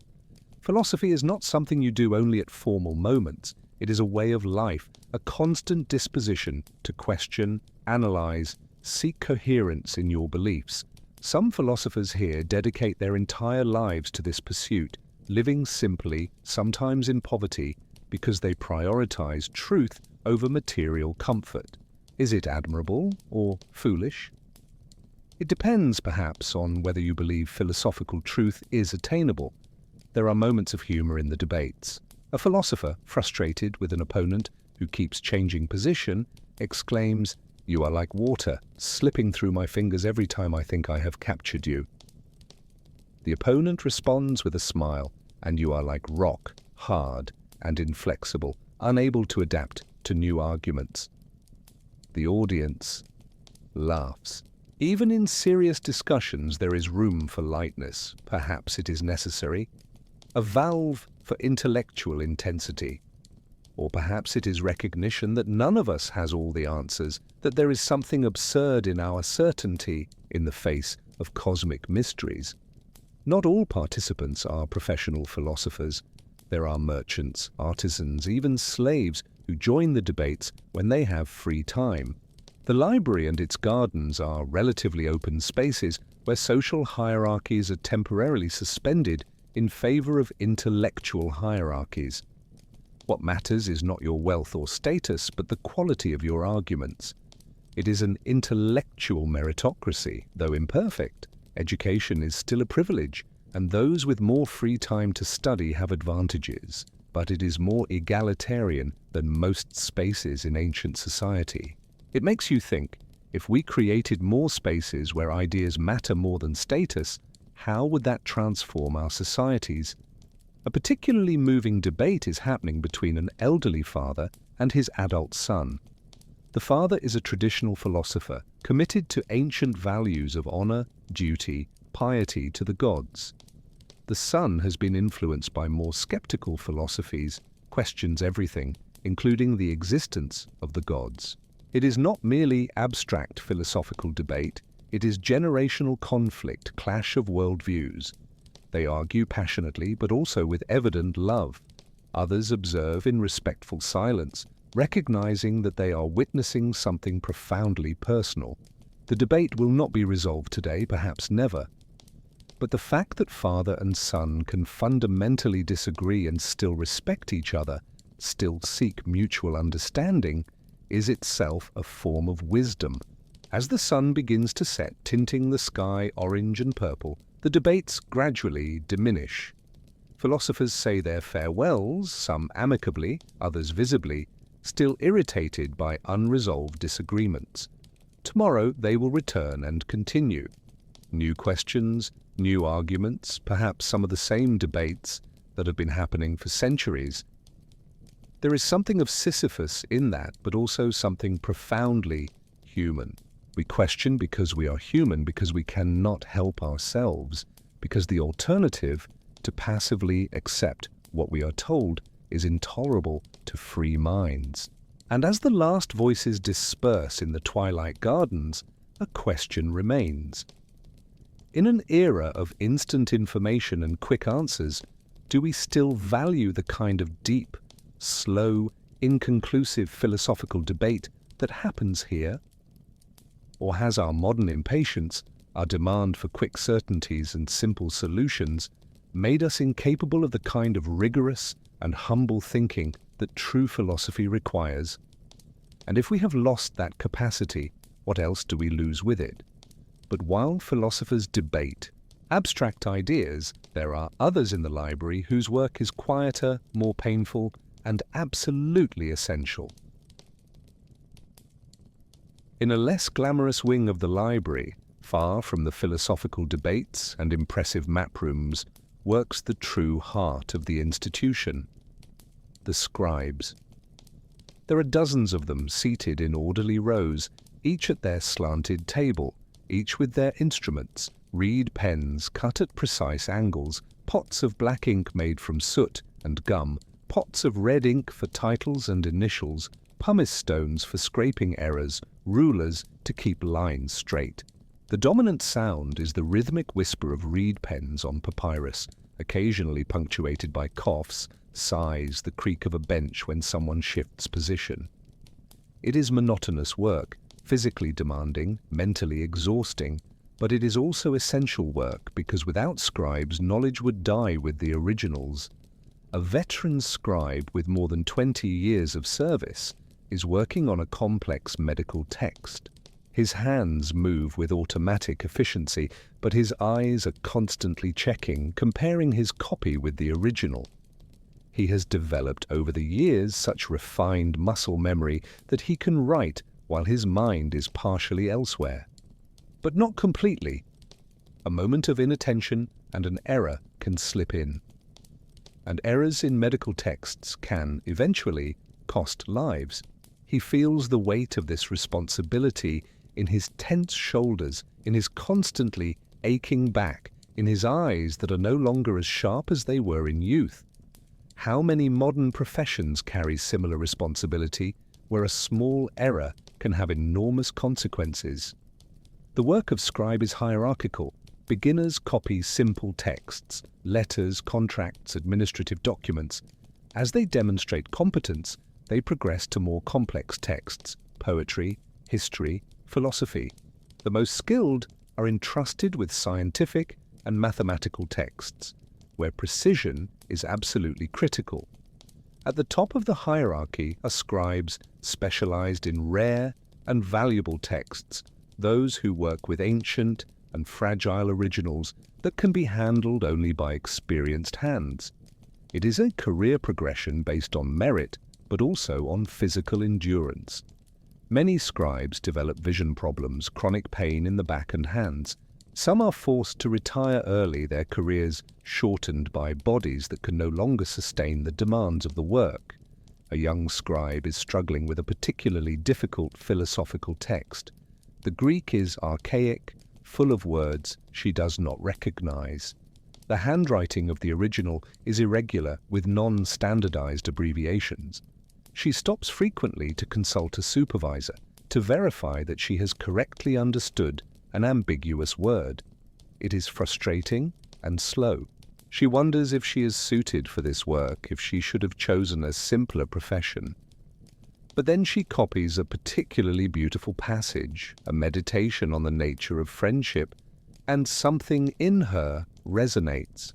S1: Philosophy is not something you do only at formal moments. It is a way of life, a constant disposition to question, analyze, seek coherence in your beliefs. Some philosophers here dedicate their entire lives to this pursuit, living simply, sometimes in poverty, because they prioritize truth over material comfort. Is it admirable or foolish? It depends, perhaps, on whether you believe philosophical truth is attainable. There are moments of humor in the debates. A philosopher, frustrated with an opponent who keeps changing position, exclaims, "You are like water, slipping through my fingers every time I think I have captured you." The opponent responds with a smile, "And you are like rock, hard and inflexible, unable to adapt to new arguments." The audience laughs. Even in serious discussions, there is room for lightness. Perhaps it is necessary. A valve for intellectual intensity. Or perhaps it is recognition that none of us has all the answers, that there is something absurd in our certainty in the face of cosmic mysteries. Not all participants are professional philosophers. There are merchants, artisans, even slaves who join the debates when they have free time. The library and its gardens are relatively open spaces where social hierarchies are temporarily suspended in favor of intellectual hierarchies. What matters is not your wealth or status, but the quality of your arguments. It is an intellectual meritocracy, though imperfect. Education is still a privilege, and those with more free time to study have advantages, but it is more egalitarian than most spaces in ancient society. It makes you think, if we created more spaces where ideas matter more than status, how would that transform our societies? A particularly moving debate is happening between an elderly father and his adult son. The father is a traditional philosopher, committed to ancient values of honor, duty, piety to the gods. The son has been influenced by more skeptical philosophies, questions everything, including the existence of the gods. It is not merely abstract philosophical debate, it is generational conflict, clash of worldviews. They argue passionately, but also with evident love. Others observe in respectful silence, recognizing that they are witnessing something profoundly personal. The debate will not be resolved today, perhaps never. But the fact that father and son can fundamentally disagree and still respect each other, still seek mutual understanding, is itself a form of wisdom. As the sun begins to set, tinting the sky orange and purple, the debates gradually diminish. Philosophers say their farewells, some amicably, others visibly, still irritated by unresolved disagreements. Tomorrow they will return and continue. New questions, new arguments, perhaps some of the same debates that have been happening for centuries. There is something of Sisyphus in that, but also something profoundly human. We question because we are human, because we cannot help ourselves, because the alternative, to passively accept what we are told, is intolerable to free minds. And as the last voices disperse in the twilight gardens, a question remains. In an era of instant information and quick answers, do we still value the kind of deep, slow, inconclusive philosophical debate that happens here? Or has our modern impatience, our demand for quick certainties and simple solutions, made us incapable of the kind of rigorous and humble thinking that true philosophy requires? And if we have lost that capacity, what else do we lose with it? But while philosophers debate abstract ideas, there are others in the library whose work is quieter, more painful, and absolutely essential. In a less glamorous wing of the library, far from the philosophical debates and impressive map rooms, works the true heart of the institution, the scribes. There are dozens of them seated in orderly rows, each at their slanted table, each with their instruments, reed pens cut at precise angles, pots of black ink made from soot and gum, pots of red ink for titles and initials, pumice stones for scraping errors, rulers to keep lines straight. The dominant sound is the rhythmic whisper of reed pens on papyrus, occasionally punctuated by coughs, sighs, the creak of a bench when someone shifts position. It is monotonous work, physically demanding, mentally exhausting, but it is also essential work because without scribes, knowledge would die with the originals. A veteran scribe with more than 20 years of service is working on a complex medical text. His hands move with automatic efficiency, but his eyes are constantly checking, comparing his copy with the original. He has developed over the years such refined muscle memory that he can write while his mind is partially elsewhere. But not completely. A moment of inattention and an error can slip in. And errors in medical texts can, eventually, cost lives. He feels the weight of this responsibility in his tense shoulders, in his constantly aching back, in his eyes that are no longer as sharp as they were in youth. How many modern professions carry similar responsibility, where a small error can have enormous consequences? The work of scribe is hierarchical. Beginners copy simple texts, letters, contracts, administrative documents. As they demonstrate competence, they progress to more complex texts, poetry, history, philosophy. The most skilled are entrusted with scientific and mathematical texts, where precision is absolutely critical. At the top of the hierarchy are scribes specialized in rare and valuable texts, those who work with ancient and fragile originals that can be handled only by experienced hands. It is a career progression based on merit, but also on physical endurance. Many scribes develop vision problems, chronic pain in the back and hands. Some are forced to retire early, their careers shortened by bodies that can no longer sustain the demands of the work. A young scribe is struggling with a particularly difficult philosophical text. The Greek is archaic, full of words she does not recognize. The handwriting of the original is irregular with non-standardized abbreviations. She stops frequently to consult a supervisor to verify that she has correctly understood an ambiguous word. It is frustrating and slow. She wonders if she is suited for this work, if she should have chosen a simpler profession. But then she copies a particularly beautiful passage, a meditation on the nature of friendship, and something in her resonates.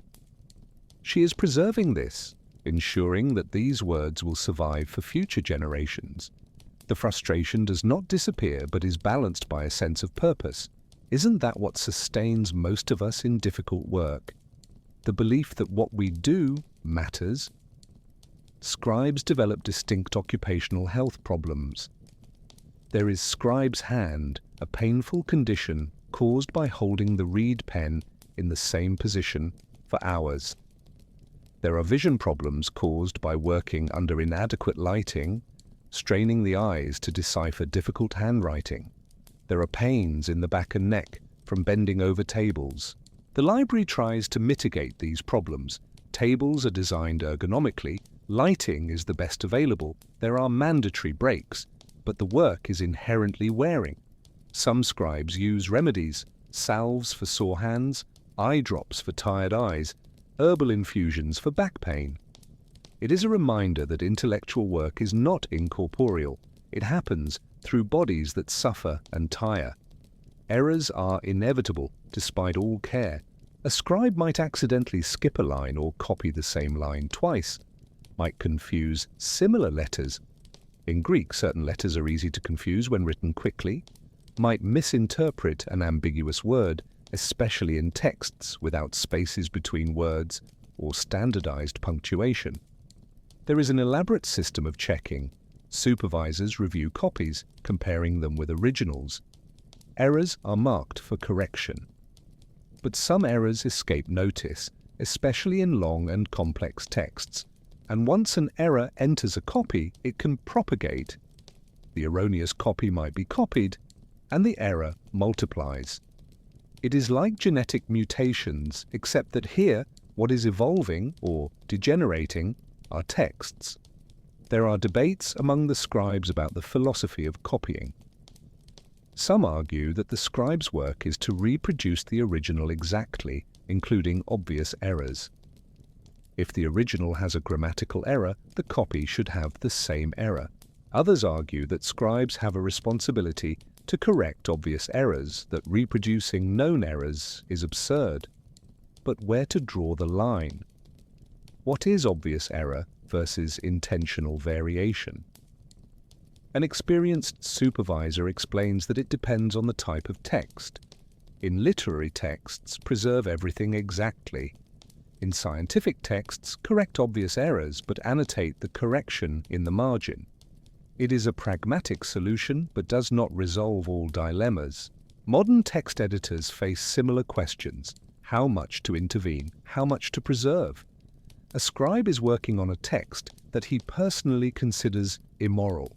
S1: She is preserving this, ensuring that these words will survive for future generations. The frustration does not disappear but is balanced by a sense of purpose. Isn't that what sustains most of us in difficult work? The belief that what we do matters. Scribes develop distinct occupational health problems. There is scribe's hand, a painful condition caused by holding the reed pen in the same position for hours. There are vision problems caused by working under inadequate lighting, straining the eyes to decipher difficult handwriting. There are pains in the back and neck from bending over tables. The library tries to mitigate these problems. Tables are designed ergonomically, lighting is the best available, there are mandatory breaks, but the work is inherently wearing. Some scribes use remedies, salves for sore hands, eye drops for tired eyes, herbal infusions for back pain. It is a reminder that intellectual work is not incorporeal. It happens through bodies that suffer and tire. Errors are inevitable, despite all care. A scribe might accidentally skip a line or copy the same line twice, might confuse similar letters. In Greek, certain letters are easy to confuse when written quickly, might misinterpret an ambiguous word, especially in texts without spaces between words or standardized punctuation. There is an elaborate system of checking. Supervisors review copies, comparing them with originals. Errors are marked for correction. But some errors escape notice, especially in long and complex texts, and once an error enters a copy, it can propagate. The erroneous copy might be copied, and the error multiplies. It is like genetic mutations, except that here, what is evolving or degenerating are texts. There are debates among the scribes about the philosophy of copying. Some argue that the scribe's work is to reproduce the original exactly, including obvious errors. If the original has a grammatical error, the copy should have the same error. Others argue that scribes have a responsibility to correct obvious errors, that reproducing known errors is absurd. But where to draw the line? What is obvious error versus intentional variation? An experienced supervisor explains that it depends on the type of text. In literary texts, preserve everything exactly. In scientific texts, correct obvious errors but annotate the correction in the margin. It is a pragmatic solution but does not resolve all dilemmas. Modern text editors face similar questions: how much to intervene, how much to preserve? A scribe is working on a text that he personally considers immoral.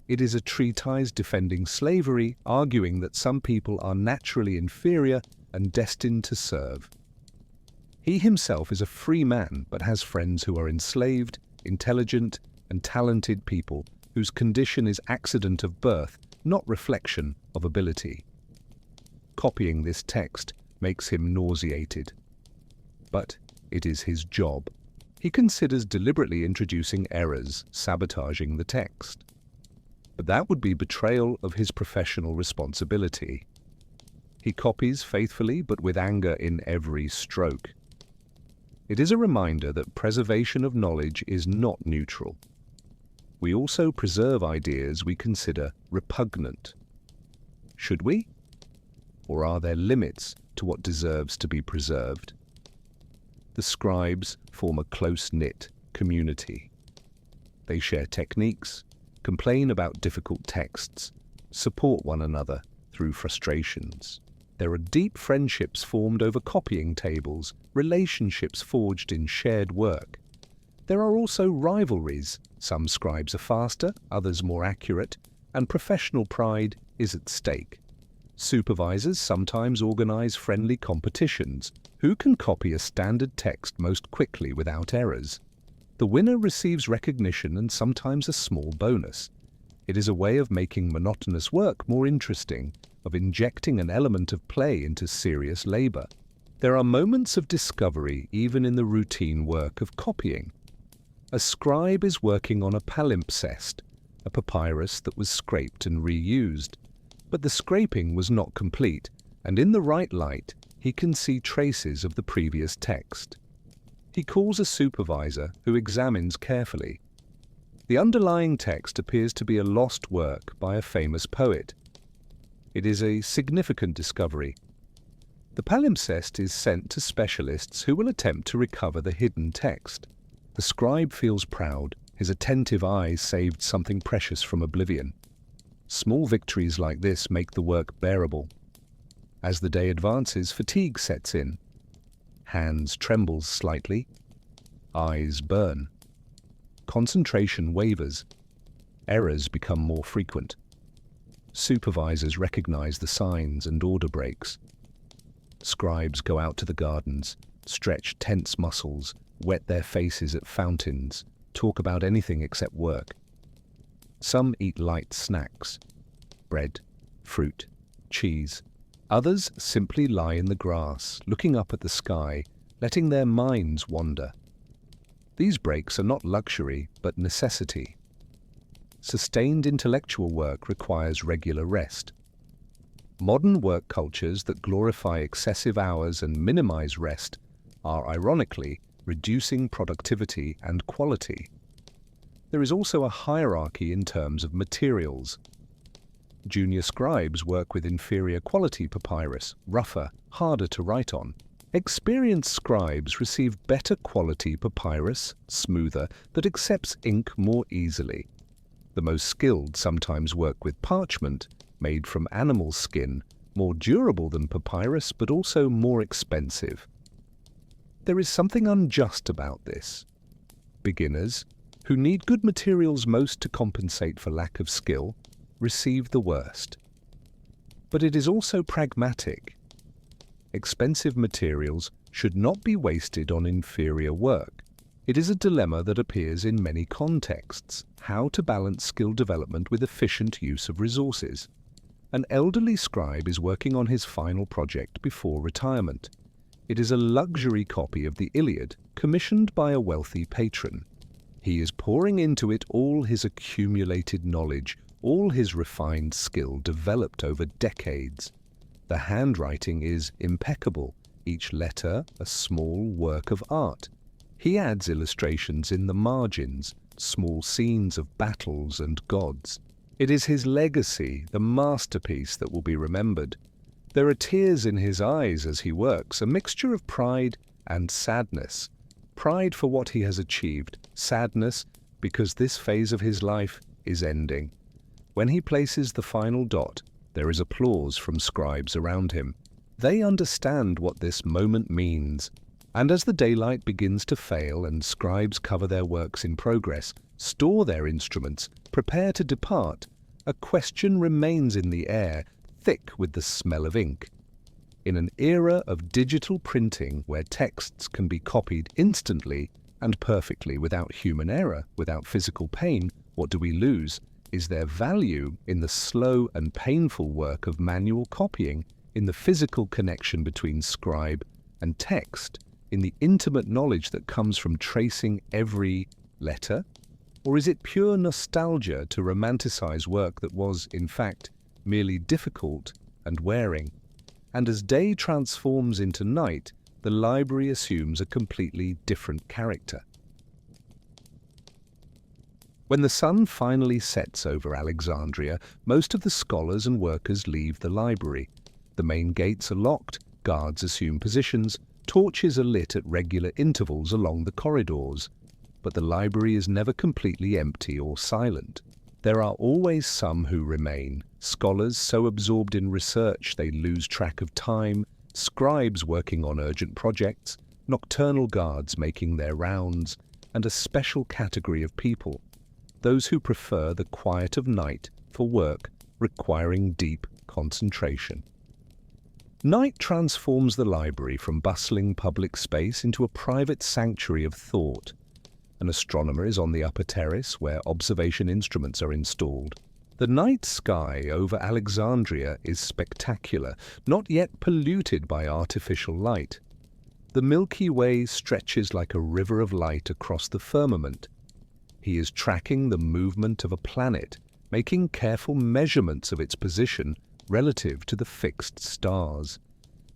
S1: It is a treatise defending slavery, arguing that some people are naturally inferior and destined to serve. He himself is a free man, but has friends who are enslaved, intelligent, and talented people whose condition is accident of birth, not reflection of ability. Copying this text makes him nauseated. But it is his job. He considers deliberately introducing errors, sabotaging the text. But that would be betrayal of his professional responsibility. He copies faithfully but with anger in every stroke. It is a reminder that preservation of knowledge is not neutral. We also preserve ideas we consider repugnant. Should we? Or are there limits to what deserves to be preserved? The scribes form a close-knit community. They share techniques, complain about difficult texts, support one another through frustrations. There are deep friendships formed over copying tables, relationships forged in shared work. There are also rivalries. Some scribes are faster, others more accurate, and professional pride is at stake. Supervisors sometimes organize friendly competitions. Who can copy a standard text most quickly without errors? The winner receives recognition and sometimes a small bonus. It is a way of making monotonous work more interesting, of injecting an element of play into serious labor. There are moments of discovery even in the routine work of copying. A scribe is working on a palimpsest, a papyrus that was scraped and reused. But the scraping was not complete, and in the right light, he can see traces of the previous text. He calls a supervisor who examines carefully. The underlying text appears to be a lost work by a famous poet. It is a significant discovery. The palimpsest is sent to specialists who will attempt to recover the hidden text. The scribe feels proud. His attentive eyes saved something precious from oblivion. Small victories like this make the work bearable. As the day advances, fatigue sets in. Hands tremble slightly. Eyes burn. Concentration wavers. Errors become more frequent. Supervisors recognize the signs and order breaks. Scribes go out to the gardens, stretch tense muscles, wet their faces at fountains, talk about anything except work. Some eat light snacks, bread, fruit, cheese. Others simply lie in the grass, looking up at the sky, letting their minds wander. These breaks are not luxury, but necessity. Sustained intellectual work requires regular rest. Modern work cultures that glorify excessive hours and minimize rest are ironically reducing productivity and quality. There is also a hierarchy in terms of materials. Junior scribes work with inferior quality papyrus, rougher, harder to write on. Experienced scribes receive better quality papyrus, smoother, that accepts ink more easily. The most skilled sometimes work with parchment, made from animal skin, more durable than papyrus but also more expensive. There is something unjust about this. Beginners, who need good materials most to compensate for lack of skill, receive the worst. But it is also pragmatic. Expensive materials should not be wasted on inferior work. It is a dilemma that appears in many contexts: how to balance skill development with efficient use of resources. An elderly scribe is working on his final project before retirement. It is a luxury copy of the Iliad, commissioned by a wealthy patron. He is pouring into it all his accumulated knowledge, all his refined skill developed over decades. The handwriting is impeccable, each letter a small work of art. He adds illustrations in the margins, small scenes of battles and gods. It is his legacy, the masterpiece, that will be remembered. There are tears in his eyes as he works, a mixture of pride and sadness. Pride for what he has achieved, sadness because this phase of his life is ending. When he places the final dot, there is applause from scribes around him. They understand what this moment means. And as the daylight begins to fail and scribes cover their works in progress, store their instruments, prepare to depart, a question remains in the air, thick with the smell of ink. In an era of digital printing where texts can be copied instantly and perfectly without human error, without physical pain, what do we lose? Is there value in the slow and painful work of manual copying, in the physical connection between scribe and text, in the intimate knowledge that comes from tracing every letter? Or is it pure nostalgia to romanticize work that was, in fact, merely difficult and wearing? And as day transforms into night, the library assumes a completely different character. When the sun finally sets over Alexandria, most of the scholars and workers leave the library. The main gates are locked, guards assume positions, torches are lit at regular intervals along the corridors. But the library is never completely empty or silent. There are always some who remain, scholars so absorbed in research they lose track of time, scribes working on urgent projects, nocturnal guards making their rounds, and a special category of people, those who prefer the quiet of night for work requiring deep concentration. Night transforms the library from bustling public space into a private sanctuary of thought. An astronomer is on the upper terrace where observation instruments are installed. The night sky over Alexandria is spectacular, not yet polluted by artificial light. The Milky Way stretches like a river of light across the firmament. He is tracking the movement of a planet, making careful measurements of its position relative to the fixed stars.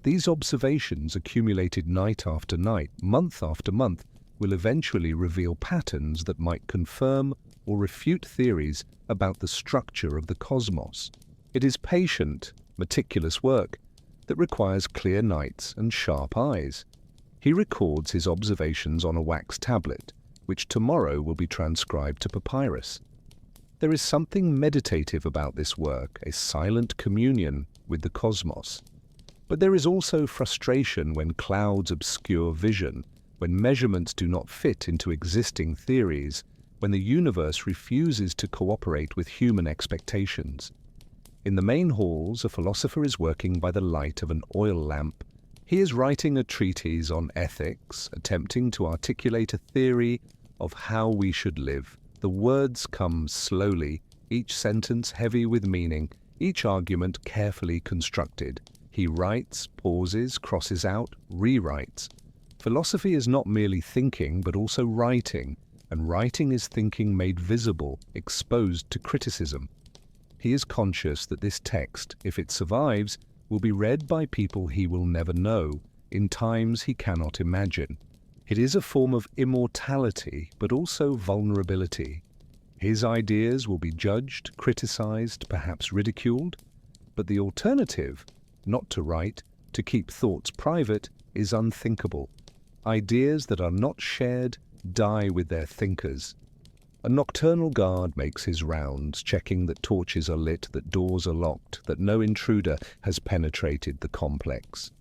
S1: These observations, accumulated night after night, month after month, will eventually reveal patterns that might confirm or refute theories about the structure of the cosmos. It is patient, meticulous work that requires clear nights and sharp eyes. He records his observations on a wax tablet, which tomorrow will be transcribed to papyrus. There is something meditative about this work, a silent communion with the cosmos. But there is also frustration when clouds obscure vision, when measurements do not fit into existing theories, when the universe refuses to cooperate with human expectations. In the main halls, a philosopher is working by the light of an oil lamp. He is writing a treatise on ethics, attempting to articulate a theory of how we should live. The words come slowly, each sentence heavy with meaning, each argument carefully constructed. He writes, pauses, crosses out, rewrites. Philosophy is not merely thinking, but also writing, and writing is thinking made visible, exposed to criticism. He is conscious that this text, if it survives, will be read by people he will never know, in times he cannot imagine. It is a form of immortality, but also vulnerability. His ideas will be judged, criticized, perhaps ridiculed, but the alternative, not to write, to keep thoughts private, is unthinkable. Ideas that are not shared die with their thinkers. A nocturnal guard makes his rounds, checking that torches are lit, that doors are locked, that no intruder has penetrated the complex.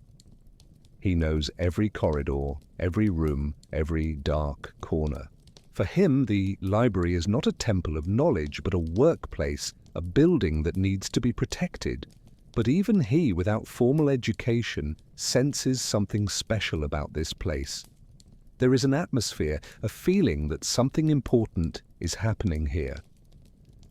S1: He knows every corridor, every room, every dark corner. For him, the library is not a temple of knowledge, but a workplace, a building that needs to be protected. But even he, without formal education, senses something special about this place. There is an atmosphere, a feeling that something important is happening here.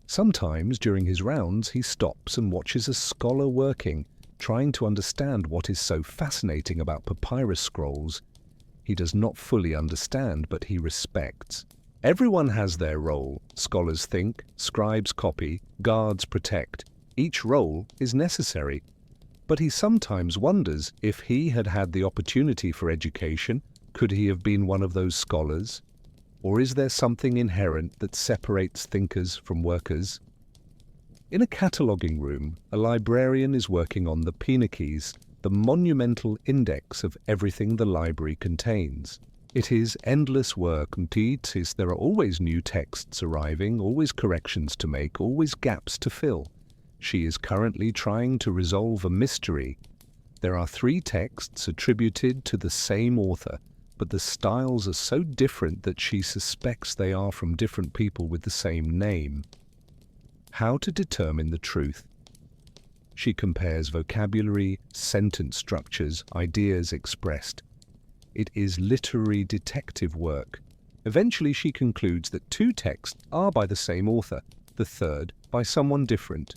S1: Sometimes, during his rounds, he stops and watches a scholar working, trying to understand what is so fascinating about papyrus scrolls. He does not fully understand, but he respects. Everyone has their role. Scholars think, scribes copy, guards protect. Each role is necessary. But he sometimes wonders if he had had the opportunity for education, could he have been one of those scholars? Or is there something inherent that separates thinkers from workers? In a cataloguing room, a librarian is working on the Pinakes, the monumental index of everything the library contains. It is endless work, indeed, since there are always new texts arriving, always corrections to make, always gaps to fill. She is currently trying to resolve a mystery. There are 3 texts attributed to the same author, but the styles are so different that she suspects they are from different people with the same name. How to determine the truth? She compares vocabulary, sentence structures, ideas expressed. It is literary detective work. Eventually she concludes that 2 texts are by the same author, the third by someone different.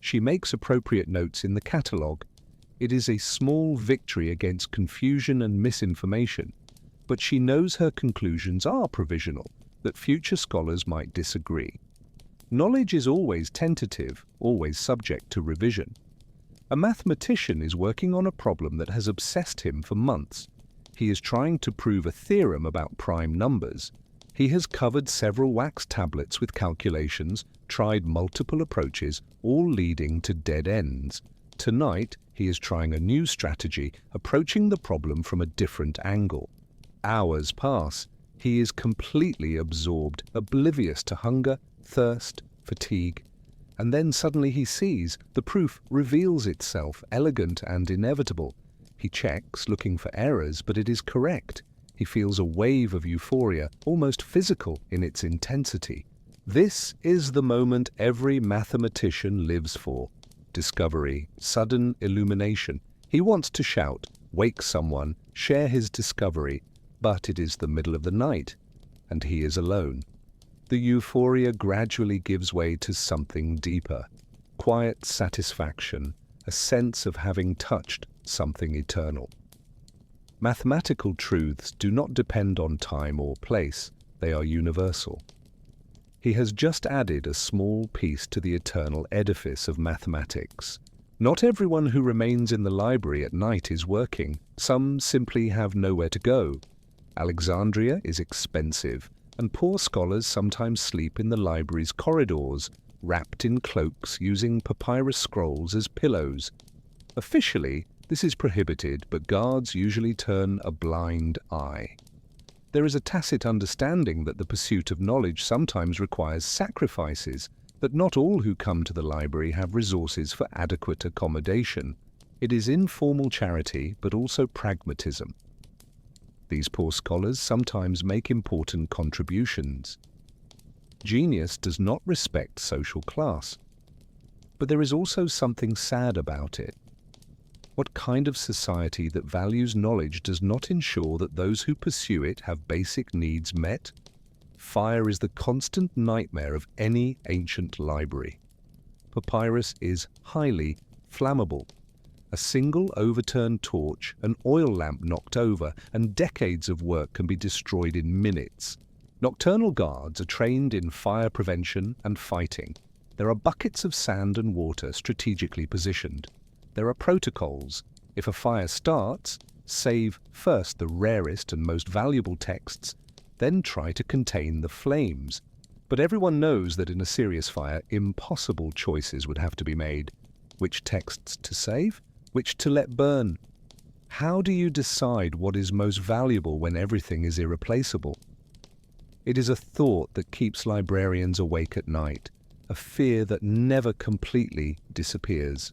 S1: She makes appropriate notes in the catalogue. It is a small victory against confusion and misinformation, but she knows her conclusions are provisional, that future scholars might disagree. Knowledge is always tentative, always subject to revision. A mathematician is working on a problem that has obsessed him for months. He is trying to prove a theorem about prime numbers. He has covered several wax tablets with calculations, tried multiple approaches, all leading to dead ends. Tonight, he is trying a new strategy, approaching the problem from a different angle. Hours pass. He is completely absorbed, oblivious to hunger, thirst, fatigue. And then suddenly he sees, the proof reveals itself, elegant and inevitable. He checks, looking for errors, but it is correct. He feels a wave of euphoria, almost physical in its intensity. This is the moment every mathematician lives for. Discovery, sudden illumination. He wants to shout, wake someone, share his discovery, but it is the middle of the night, and he is alone. The euphoria gradually gives way to something deeper. Quiet satisfaction, a sense of having touched something eternal. Mathematical truths do not depend on time or place, they are universal. He has just added a small piece to the eternal edifice of mathematics. Not everyone who remains in the library at night is working, some simply have nowhere to go. Alexandria is expensive, and poor scholars sometimes sleep in the library's corridors, wrapped in cloaks using papyrus scrolls as pillows. Officially, this is prohibited, but guards usually turn a blind eye. There is a tacit understanding that the pursuit of knowledge sometimes requires sacrifices, that not all who come to the library have resources for adequate accommodation. It is informal charity, but also pragmatism. These poor scholars sometimes make important contributions. Genius does not respect social class. But there is also something sad about it. What kind of society that values knowledge does not ensure that those who pursue it have basic needs met? Fire is the constant nightmare of any ancient library. Papyrus is highly flammable. A single overturned torch, an oil lamp knocked over, and decades of work can be destroyed in minutes. Nocturnal guards are trained in fire prevention and fighting. There are buckets of sand and water strategically positioned. There are protocols. If a fire starts, save first the rarest and most valuable texts, then try to contain the flames. But everyone knows that in a serious fire, impossible choices would have to be made. Which texts to save? Which to let burn? How do you decide what is most valuable when everything is irreplaceable? It is a thought that keeps librarians awake at night, a fear that never completely disappears.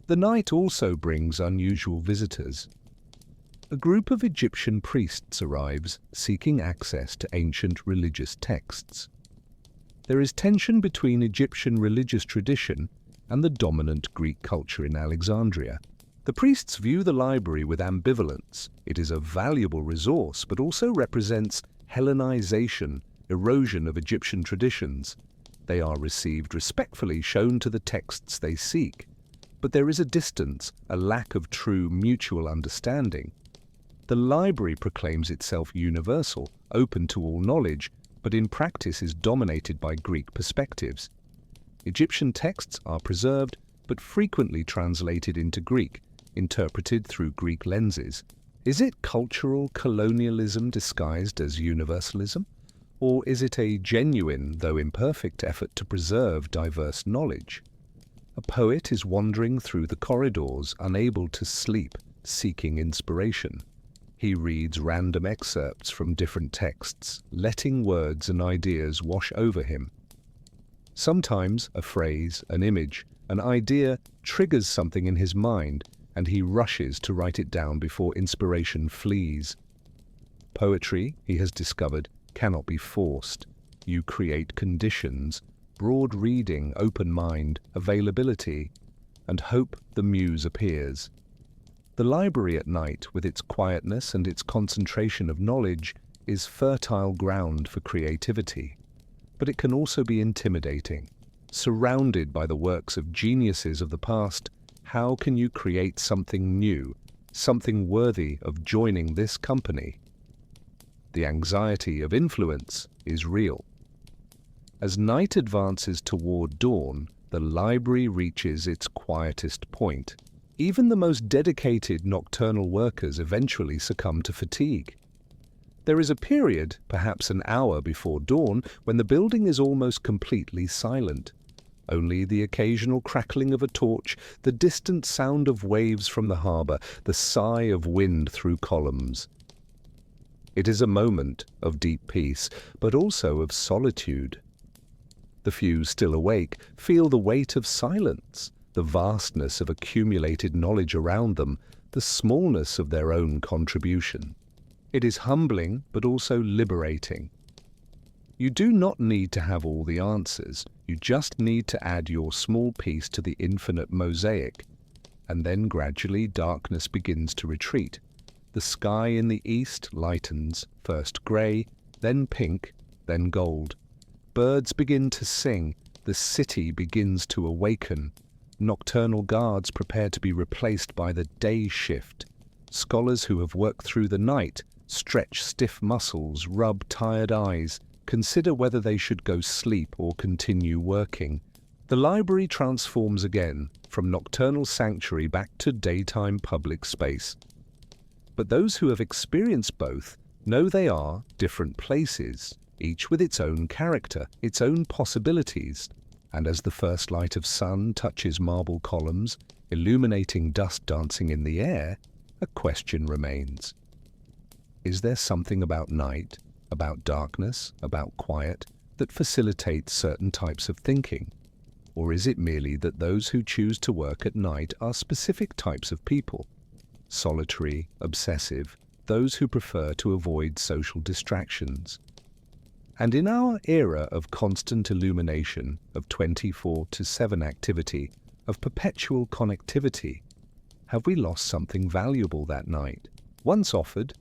S1: The night also brings unusual visitors. A group of Egyptian priests arrives, seeking access to ancient religious texts. There is tension between Egyptian religious tradition and the dominant Greek culture in Alexandria. The priests view the library with ambivalence. It is a valuable resource, but also represents Hellenization, erosion of Egyptian traditions. They are received respectfully, shown to the texts they seek. But there is a distance, a lack of true mutual understanding. The library proclaims itself universal, open to all knowledge, but in practice is dominated by Greek perspectives. Egyptian texts are preserved, but frequently translated into Greek, interpreted through Greek lenses. Is it cultural colonialism disguised as universalism? Or is it a genuine, though imperfect, effort to preserve diverse knowledge? A poet is wandering through the corridors, unable to sleep, seeking inspiration. He reads random excerpts from different texts, letting words and ideas wash over him. Sometimes a phrase, an image, an idea triggers something in his mind, and he rushes to write it down before inspiration flees. Poetry, he has discovered, cannot be forced. You create conditions, broad reading, open mind, availability, and hope the muse appears. The library at night, with its quietness and its concentration of knowledge, is fertile ground for creativity. But it can also be intimidating. Surrounded by the works of geniuses of the past, how can you create something new, something worthy of joining this company? The anxiety of influence is real. As night advances toward dawn, the library reaches its quietest point. Even the most dedicated nocturnal workers eventually succumb to fatigue. There is a period, perhaps an hour before dawn, when the building is almost completely silent. Only the occasional crackling of a torch, the distant sound of waves from the harbour, the sigh of wind through columns. It is a moment of deep peace, but also of solitude. The few still awake feel the weight of silence, the vastness of accumulated knowledge around them, the smallness of their own contribution. It is humbling, but also liberating. You do not need to have all the answers. You just need to add your small piece to the infinite mosaic. And then gradually darkness begins to retreat. The sky in the east lightens, first grey, then pink, then gold. Birds begin to sing. The city begins to awaken. Nocturnal guards prepare to be replaced by the day shift. Scholars who have worked through the night stretch stiff muscles, rub tired eyes, consider whether they should go sleep or continue working. The library transforms again, from nocturnal sanctuary back to daytime public space. But those who have experienced both know they are different places, each with its own character, its own possibilities. And as the first light of sun touches marble columns, illuminating dust dancing in the air, a question remains. Is there something about night, about darkness, about quiet, that facilitates certain types of thinking? Or is it merely that those who choose to work at night are specific types of people? Solitary, obsessive, those who prefer to avoid social distractions. And in our era of constant illumination, of 24/7 activity, of perpetual connectivity, have we lost something valuable that night, once offered?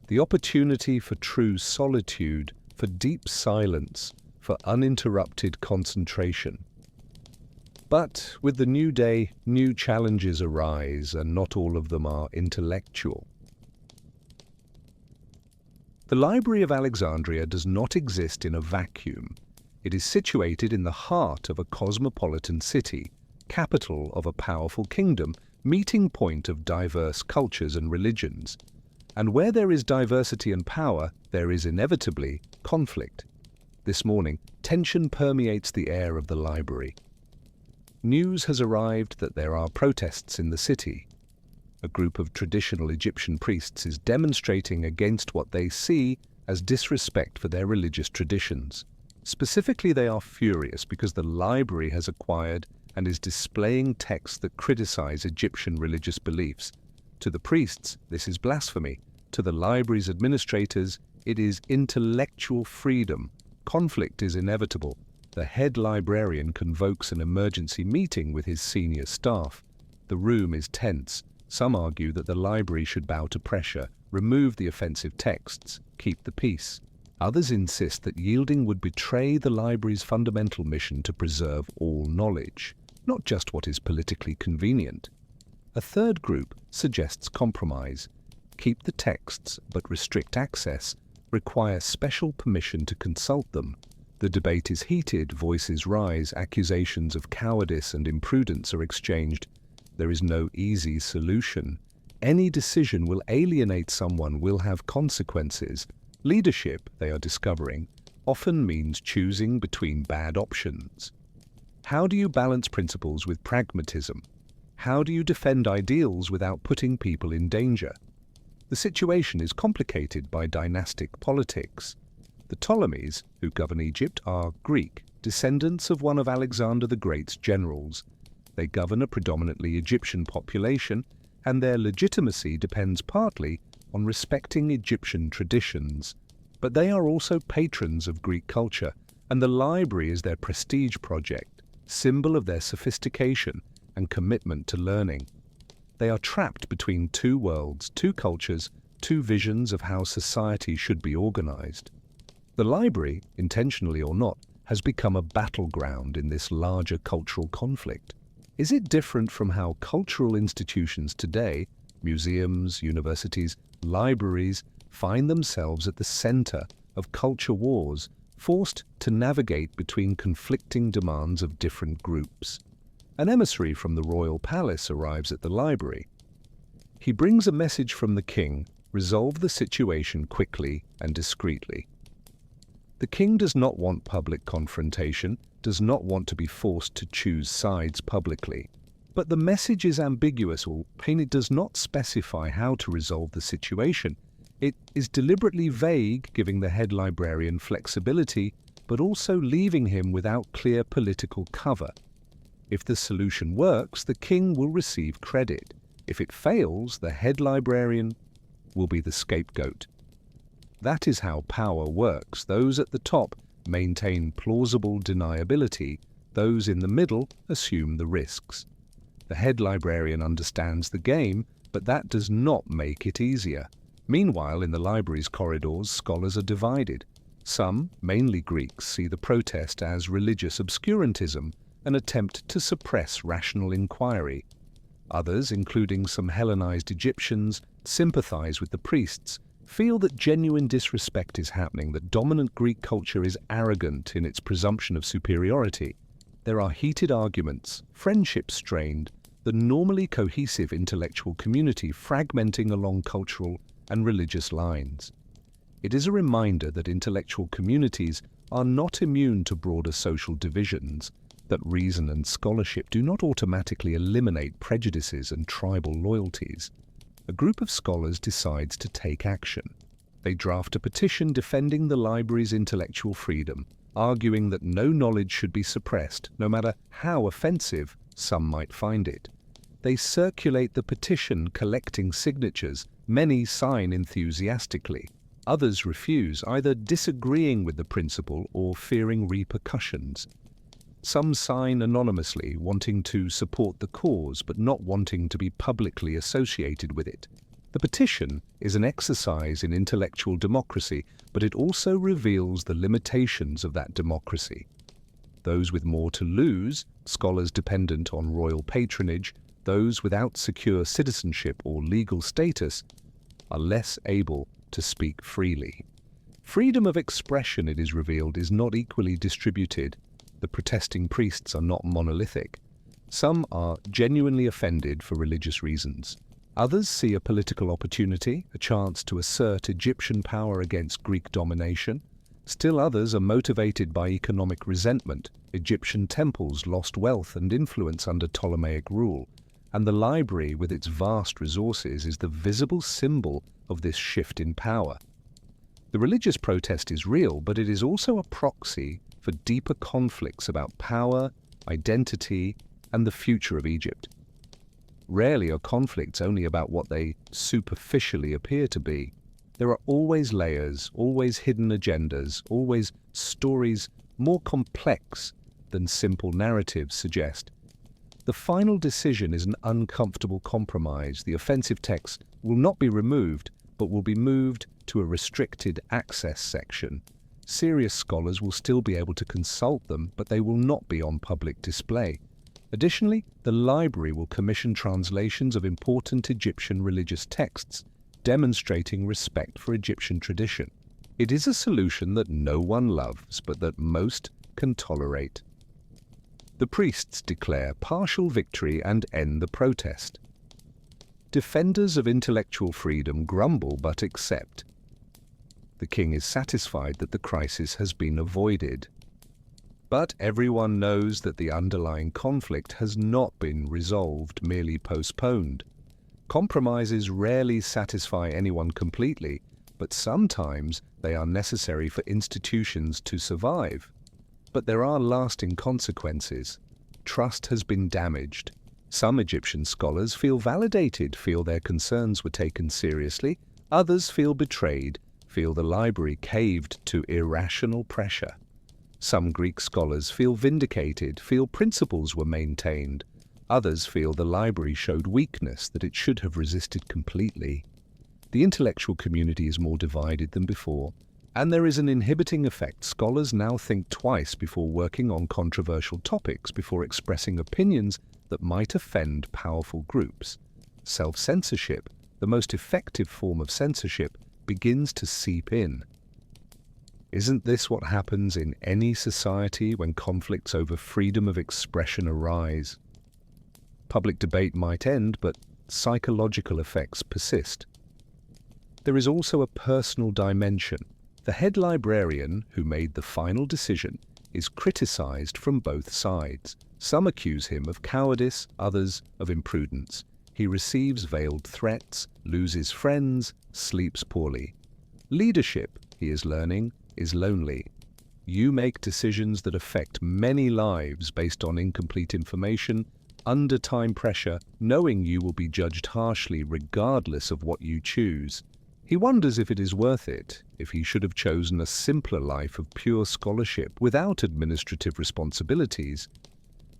S1: The opportunity for true solitude, for deep silence, for uninterrupted concentration. But with the new day, new challenges arise, and not all of them are intellectual. The Library of Alexandria does not exist in a vacuum. It is situated in the heart of a cosmopolitan city, capital of a powerful kingdom, meeting point of diverse cultures and religions. And where there is diversity and power, there is inevitably conflict. This morning, tension permeates the air of the library. News has arrived that there are protests in the city. A group of traditional Egyptian priests is demonstrating against what they see as disrespect for their religious traditions. Specifically, they are furious because the library has acquired and is displaying texts that criticize Egyptian religious beliefs. To the priests, this is blasphemy. To the library's administrators, it is intellectual freedom. Conflict is inevitable. The head librarian convokes an emergency meeting with his senior staff. The room is tense. Some argue that the library should bow to pressure, remove the offensive texts, keep the peace. Others insist that yielding would betray the library's fundamental mission to preserve all knowledge, not just what is politically convenient. A third group suggests compromise. Keep the texts, but restrict access, require special permission to consult them. The debate is heated, voices rise, accusations of cowardice and imprudence are exchanged. There is no easy solution. Any decision will alienate someone, will have consequences. Leadership, they are discovering, often means choosing between bad options. How do you balance principles with pragmatism? How do you defend ideals without putting people in danger? The situation is complicated by dynastic politics. The Ptolemies, who govern Egypt, are Greek, descendants of one of Alexander the Great's generals. They govern a predominantly Egyptian population, and their legitimacy depends partly on respecting Egyptian traditions. But they are also patrons of Greek culture, and the library is their prestige project, symbol of their sophistication and commitment to learning. They are trapped between two worlds, two cultures, two visions of how society should be organized. The library, intentionally or not, has become a battleground in this larger cultural conflict. Is it different from how cultural institutions today, museums, universities, libraries, find themselves at the center of culture wars, forced to navigate between conflicting demands of different groups? An emissary from the royal palace arrives at the library. He brings a message from the king: resolve the situation quickly and discreetly. The king does not want public confrontation, does not want to be forced to choose sides publicly. But the message is ambiguous, or it does not specify how to resolve the situation. It is deliberately vague, giving the head librarian flexibility, but also leaving him without clear political cover. If the solution works, the king will receive credit. If it fails, the head librarian will be the scapegoat. That is how power works. Those at the top maintain plausible deniability. Those in the middle assume the risks. The head librarian understands the game, but that does not make it easier. Meanwhile, in the library's corridors, scholars are divided. Some, mainly Greeks, see the protest as religious obscurantism, an attempt to suppress rational inquiry. Others, including some Hellenized Egyptians, sympathize with the priests, feel that genuine disrespect is happening, that dominant Greek culture is arrogant in its presumption of superiority. There are heated arguments, friendships strained, the normally cohesive intellectual community fragmenting along cultural and religious lines. It is a reminder that intellectual communities are not immune to broader social divisions, that reason and scholarship do not automatically eliminate prejudices and tribal loyalties. A group of scholars decides to take action. They draft a petition defending the library's intellectual freedom, arguing that no knowledge should be suppressed, no matter how offensive some might find it. They circulate the petition, collecting signatures. Many sign enthusiastically. Others refuse, either disagreeing with the principle or fearing repercussions. Some sign anonymously, wanting to support the cause but not wanting to be publicly associated with it. The petition is an exercise in intellectual democracy, but it also reveals the limitations of that democracy. Those with more to lose, scholars dependent on royal patronage, those without secure citizenship or legal status, are less able to speak freely. Freedom of expression, it is revealed, is not equally distributed. The protesting priests are not monolithic. Some are genuinely offended for religious reasons. Others see a political opportunity, a chance to assert Egyptian power against Greek domination. Still others are motivated by economic resentment. Egyptian temples lost wealth and influence under Ptolemaic rule, and the library, with its vast resources, is the visible symbol of this shift in power. The religious protest is real, but it is also a proxy for deeper conflicts about power, identity, and the future of Egypt. Rarely are conflicts only about what they superficially appear to be. There are always layers, always hidden agendas, always stories more complex than simple narratives suggest. The final decision is an uncomfortable compromise. The offensive text will not be removed, but will be moved to a restricted access section. Serious scholars will still be able to consult them, but they will not be on public display. Additionally, the library will commission translations of important Egyptian religious texts, demonstrating respect for Egyptian tradition. It is a solution that no one loves, but that most can tolerate. The priests declare partial victory and end the protest. Defenders of intellectual freedom grumble but accept. The king is satisfied that the crisis has been avoided. But everyone knows that the underlying conflict has not been resolved, merely postponed. Compromises rarely satisfy anyone completely, but sometimes they are necessary for institutions to survive. But there are lasting consequences. Trust has been damaged. Some Egyptian scholars feel validated, feel their concerns were taken seriously. Others feel betrayed, feel the library caved to irrational pressure. Some Greek scholars feel vindicated, feel principles were maintained. Others feel the library showed weakness, that it should have resisted completely. The intellectual community is more divided than before, and there is an inhibiting effect. Scholars now think twice before working on controversial topics, before expressing opinions that might offend powerful groups. Self-censorship, the most effective form of censorship, begins to seep in. Isn't this what happens in any society when conflicts over freedom of expression arise? Public debate might end, but psychological effects persist. There is also a personal dimension. The head librarian, who made the final decision, is criticized from both sides. Some accuse him of cowardice, others of imprudence. He receives veiled threats, loses friends, sleeps poorly. Leadership, he is learning, is lonely. You make decisions that affect many lives based on incomplete information, under time pressure, knowing you will be judged harshly regardless of what you choose. He wonders if it is worth it, if he should have chosen a simpler life of pure scholarship without administrative responsibilities.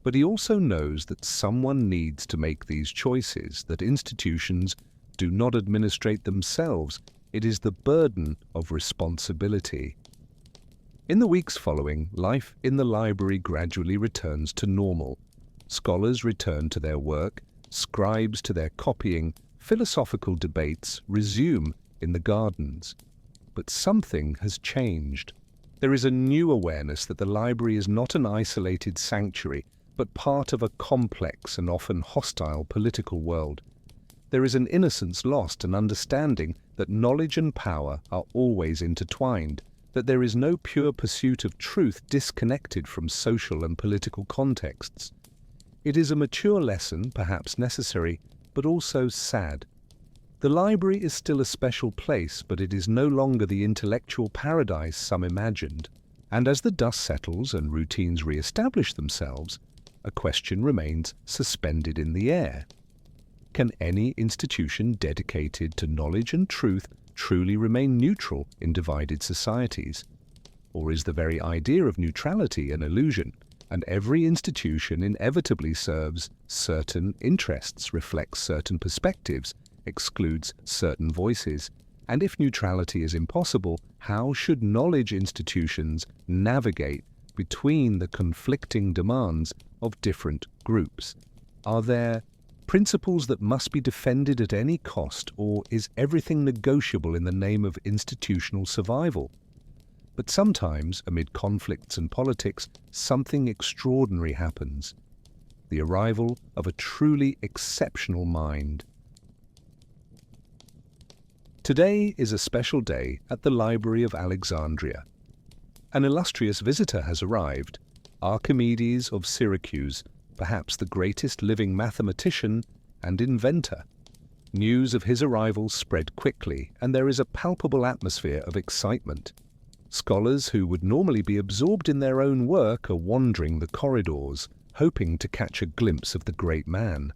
S1: But he also knows that someone needs to make these choices, that institutions do not administrate themselves. It is the burden of responsibility. In the weeks following, life in the library gradually returns to normal. Scholars return to their work, scribes to their copying, philosophical debates resume in the gardens. But something has changed. There is a new awareness that the library is not an isolated sanctuary, but part of a complex and often hostile political world. There is an innocence lost, an understanding that knowledge and power are always intertwined, that there is no pure pursuit of truth disconnected from social and political contexts. It is a mature lesson, perhaps necessary, but also sad. The library is still a special place, but it is no longer the intellectual paradise some imagined. And as the dust settles and routines re-establish themselves, a question remains suspended in the air. Can any institution dedicated to knowledge and truth truly remain neutral in divided societies? Or is the very idea of neutrality an illusion, and every institution inevitably serves certain interests, reflects certain perspectives, excludes certain voices? And if neutrality is impossible, how should knowledge institutions navigate between the conflicting demands of different groups? Are there principles that must be defended at any cost, or is everything negotiable in the name of institutional survival? But sometimes, amid conflicts and politics, something extraordinary happens. The arrival of a truly exceptional mind. Today is a special day at the Library of Alexandria. An illustrious visitor has arrived, Archimedes of Syracuse, perhaps the greatest living mathematician and inventor. News of his arrival spread quickly, and there is a palpable atmosphere of excitement. Scholars who would normally be absorbed in their own work are wandering the corridors, hoping to catch a glimpse of the great man.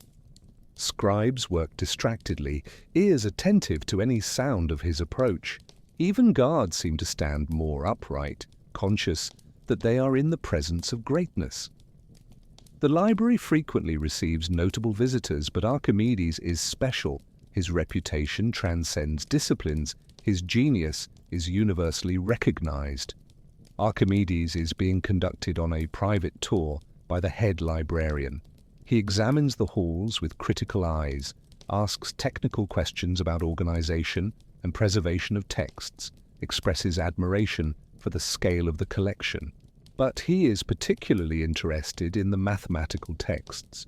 S1: Scribes work distractedly, ears attentive to any sound of his approach. Even guards seem to stand more upright, conscious that they are in the presence of greatness. The library frequently receives notable visitors, but Archimedes is special. His reputation transcends disciplines. His genius is universally recognized. Archimedes is being conducted on a private tour by the head librarian. He examines the halls with critical eyes, asks technical questions about organization and preservation of texts, expresses admiration for the scale of the collection. But he is particularly interested in the mathematical texts.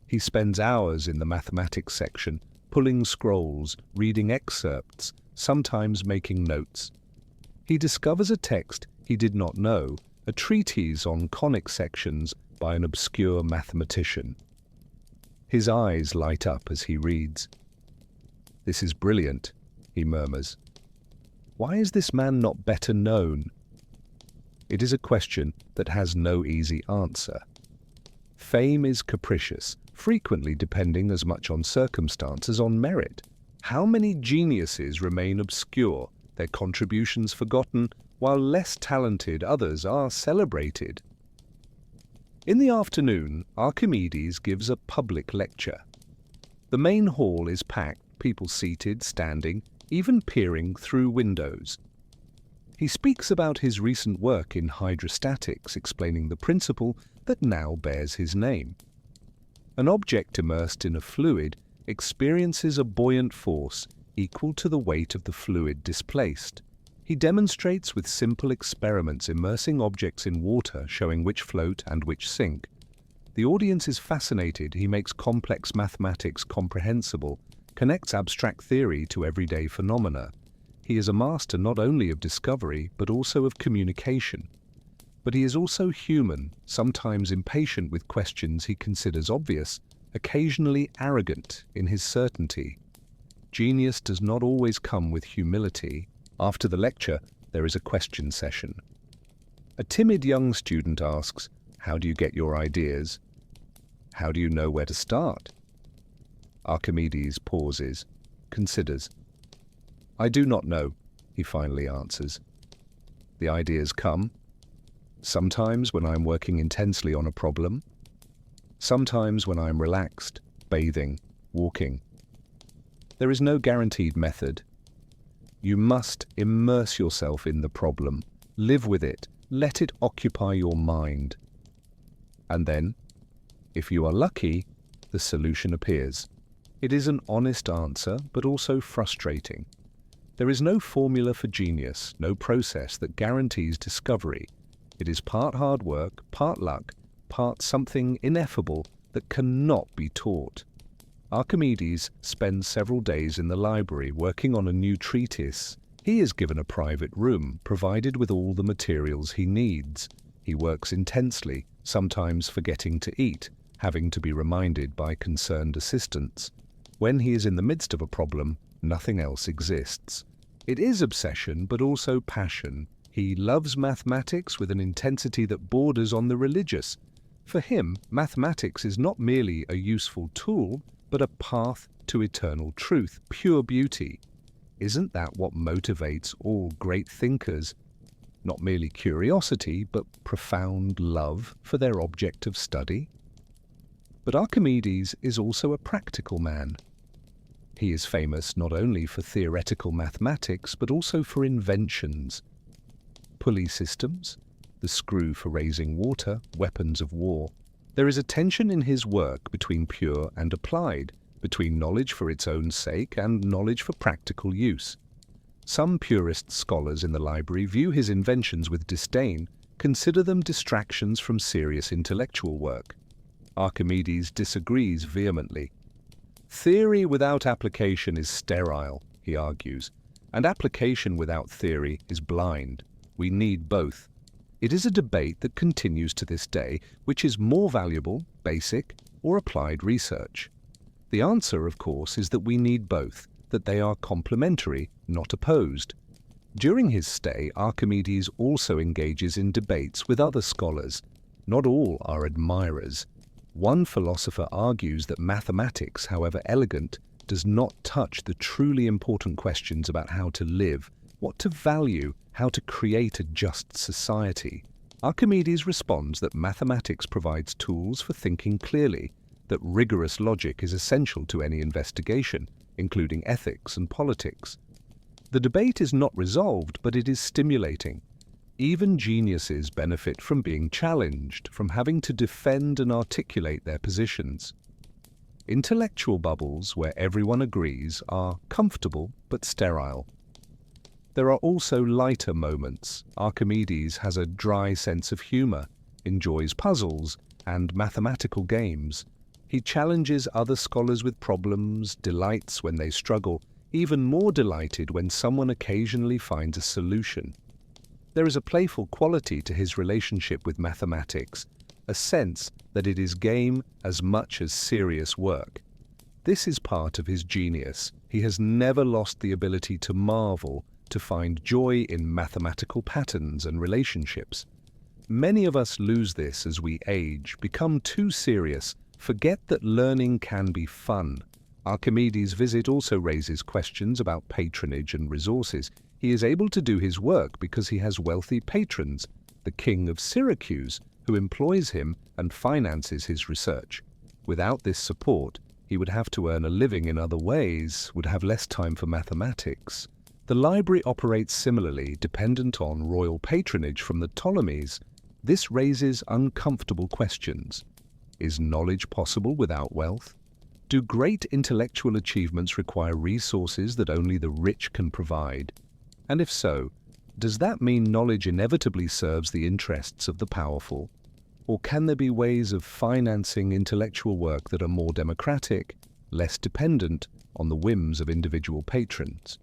S1: He spends hours in the mathematics section, pulling scrolls, reading excerpts, sometimes making notes. He discovers a text he did not know, a treatise on conic sections by an obscure mathematician. His eyes light up as he reads. "This is brilliant," he murmurs. "Why is this man not better known?" It is a question that has no easy answer. Fame is capricious, frequently depending as much on circumstance as on merit. How many geniuses remain obscure, their contributions forgotten, while less talented others are celebrated? In the afternoon, Archimedes gives a public lecture. The main hall is packed, people seated, standing, even peering through windows. He speaks about his recent work in hydrostatics, explaining the principle that now bears his name. An object immersed in a fluid experiences a buoyant force equal to the weight of the fluid displaced. He demonstrates with simple experiments immersing objects in water, showing which float and which sink. The audience is fascinated. He makes complex mathematics comprehensible, connects abstract theory to everyday phenomena. He is a master not only of discovery, but also of communication. But he is also human, sometimes impatient with questions he considers obvious, occasionally arrogant in his certainty. Genius does not always come with humility. After the lecture, there is a question session. A timid young student asks, "How do you get your ideas? How do you know where to start?" Archimedes pauses, considers. "I do not know," he finally answers. "The ideas come, sometimes when I am working intensely on a problem, sometimes when I am relaxed, bathing, walking. There is no guaranteed method. You must immerse yourself in the problem, live with it, let it occupy your mind. And then, if you are lucky, the solution appears." It is an honest answer, but also frustrating. There is no formula for genius, no process that guarantees discovery. It is part hard work, part luck, part something ineffable that cannot be taught. Archimedes spends several days in the library working on a new treatise. He is given a private room, provided with all the materials he needs. He works intensely, sometimes forgetting to eat, having to be reminded by concerned assistants. When he is in the midst of a problem, nothing else exists. It is obsession, but also passion. He loves mathematics with an intensity that borders on the religious. For him, mathematics is not merely a useful tool, but a path to eternal truth, pure beauty. Isn't that what motivates all great thinkers? Not merely curiosity, but profound love for their object of study? But Archimedes is also a practical man. He is famous not only for theoretical mathematics, but also for inventions. Pulley systems, the screw for raising water, weapons of war. There is a tension in his work between pure and applied, between knowledge for its own sake and knowledge for practical use. Some purist scholars in the library view his inventions with disdain, consider them distractions from serious intellectual work. Archimedes disagrees vehemently. Theory without application is sterile, he argues, and application without theory is blind. We need both. It is a debate that continues to this day, which is more valuable, basic, or applied research. The answer, of course, is that we need both, that they are complementary, not opposed. During his stay, Archimedes also engages in debates with other scholars. Not all are admirers. One philosopher argues that mathematics, however elegant, does not touch the truly important questions about how to live, what to value, how to create a just society. Archimedes responds that mathematics provides tools for thinking clearly, that rigorous logic is essential to any investigation, including ethics and politics. The debate is not resolved, but it is stimulating. Even geniuses benefit from being challenged, from having to defend and articulate their positions. Intellectual bubbles, where everyone agrees, are comfortable but sterile. There are also lighter moments. Archimedes has a dry sense of humor, enjoys puzzles and mathematical games. He challenges other scholars with problems, delights when they struggle, even more delighted when someone occasionally finds a solution. There is a playful quality to his relationship with mathematics, a sense that it is game as much as serious work. This is part of his genius. He has never lost the ability to marvel, to find joy in mathematical patterns and relationships. Many of us lose this as we age, become too serious, forget that learning can be fun. Archimedes' visit also raises questions about patronage and resources. He is able to do his work because he has wealthy patrons, the king of Syracuse, who employs him and finances his research. Without this support, he would have to earn a living in other ways, would have less time for mathematics. The library operates similarly, dependent on royal patronage from the Ptolemies. This raises uncomfortable questions. Is knowledge possible without wealth? Do great intellectual achievements require resources that only the rich can provide? And if so, does that mean knowledge inevitably serves the interests of the powerful? Or can there be ways of financing intellectual work that are more democratic, less dependent on the whims of individual patrons?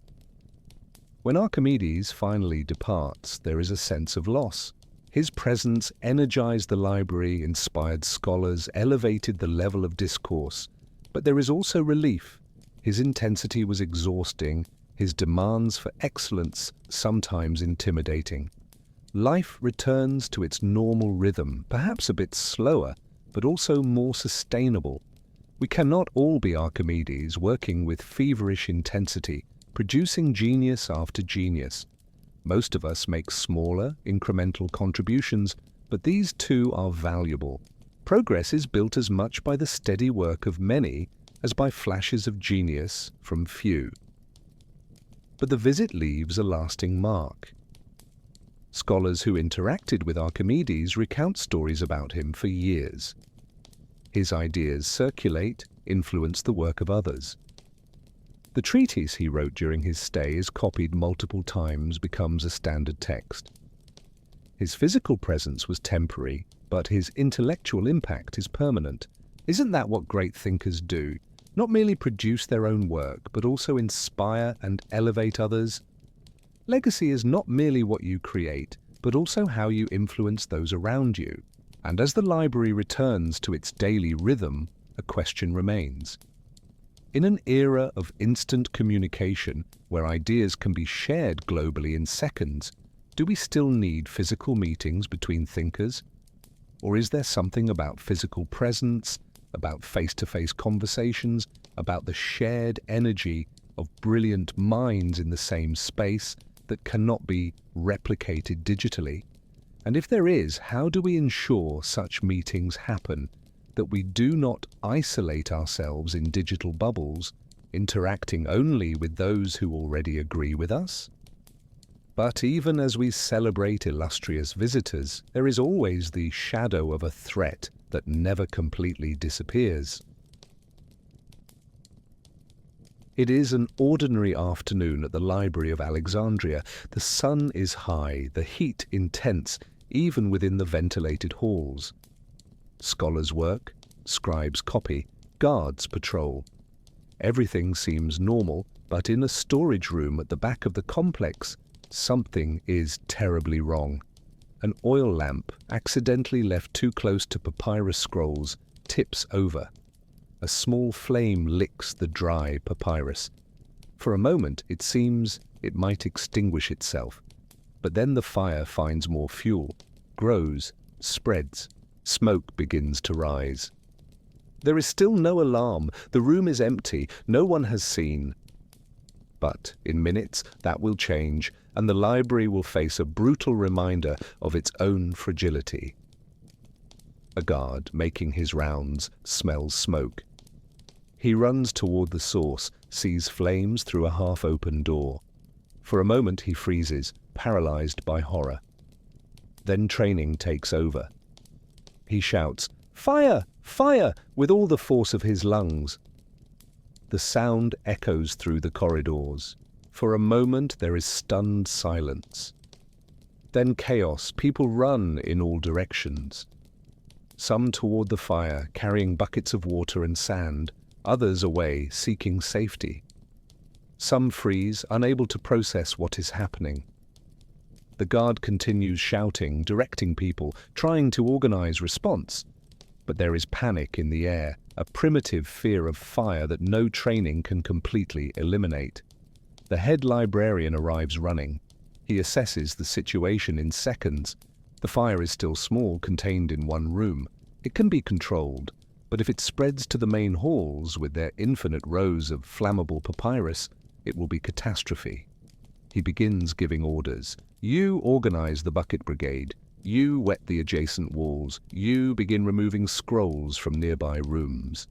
S1: When Archimedes finally departs, there is a sense of loss. His presence energized the library, inspired scholars, elevated the level of discourse. But there is also relief. His intensity was exhausting, his demands for excellence sometimes intimidating. Life returns to its normal rhythm, perhaps a bit slower, but also more sustainable. We cannot all be Archimedes, working with feverish intensity, producing genius after genius. Most of us make smaller, incremental contributions, but these too are valuable. Progress is built as much by the steady work of many as by flashes of genius from few. But the visit leaves a lasting mark. Scholars who interacted with Archimedes recount stories about him for years. His ideas circulate, influence the work of others. The treatise he wrote during his stay is copied multiple times, becomes a standard text. His physical presence was temporary, but his intellectual impact is permanent. Isn't that what great thinkers do? Not merely produce their own work, but also inspire and elevate others? Legacy is not merely what you create, but also how you influence those around you. And as the library returns to its daily rhythm, a question remains. In an era of instant communication, where ideas can be shared globally in seconds, do we still need physical meetings between thinkers? Or is there something about physical presence, about face-to-face conversations, about the shared energy of brilliant minds in the same space that cannot be replicated digitally? And if there is, how do we ensure such meetings happen, that we do not isolate ourselves in digital bubbles, interacting only with those who already agree with us? But even as we celebrate illustrious visitors, there is always the shadow of a threat that never completely disappears. It is an ordinary afternoon at the Library of Alexandria. The sun is high, the heat intense, even within the ventilated halls. Scholars work, scribes copy, guards patrol. Everything seems normal, but in a storage room at the back of the complex, something is terribly wrong. An oil lamp, accidentally left too close to papyrus scrolls, tips over. A small flame licks the dry papyrus. For a moment, it seems it might extinguish itself. But then the fire finds more fuel, grows, spreads. Smoke begins to rise. There is still no alarm. The room is empty. No one has seen. But in minutes, that will change, and the library will face a brutal reminder of its own fragility. A guard, making his rounds, smells smoke. He runs toward the source, sees flames through a half-open door. For a moment he freezes, paralyzed by horror. Then training takes over. He shouts, "Fire! Fire!" with all the force of his lungs. The sound echoes through the corridors. For a moment there is stunned silence. Then chaos. People run in all directions. Some toward the fire, carrying buckets of water and sand. Others away, seeking safety. Some freeze, unable to process what is happening. The guard continues shouting, directing people, trying to organize response. But there is panic in the air, a primitive fear of fire that no training can completely eliminate. The head librarian arrives running. He assesses the situation in seconds. The fire is still small, contained in one room. It can be controlled, but if it spreads to the main halls with their infinite rows of flammable papyrus, it will be catastrophe. He begins giving orders. You organize the bucket brigade. You wet the adjacent walls. You begin removing scrolls from nearby rooms.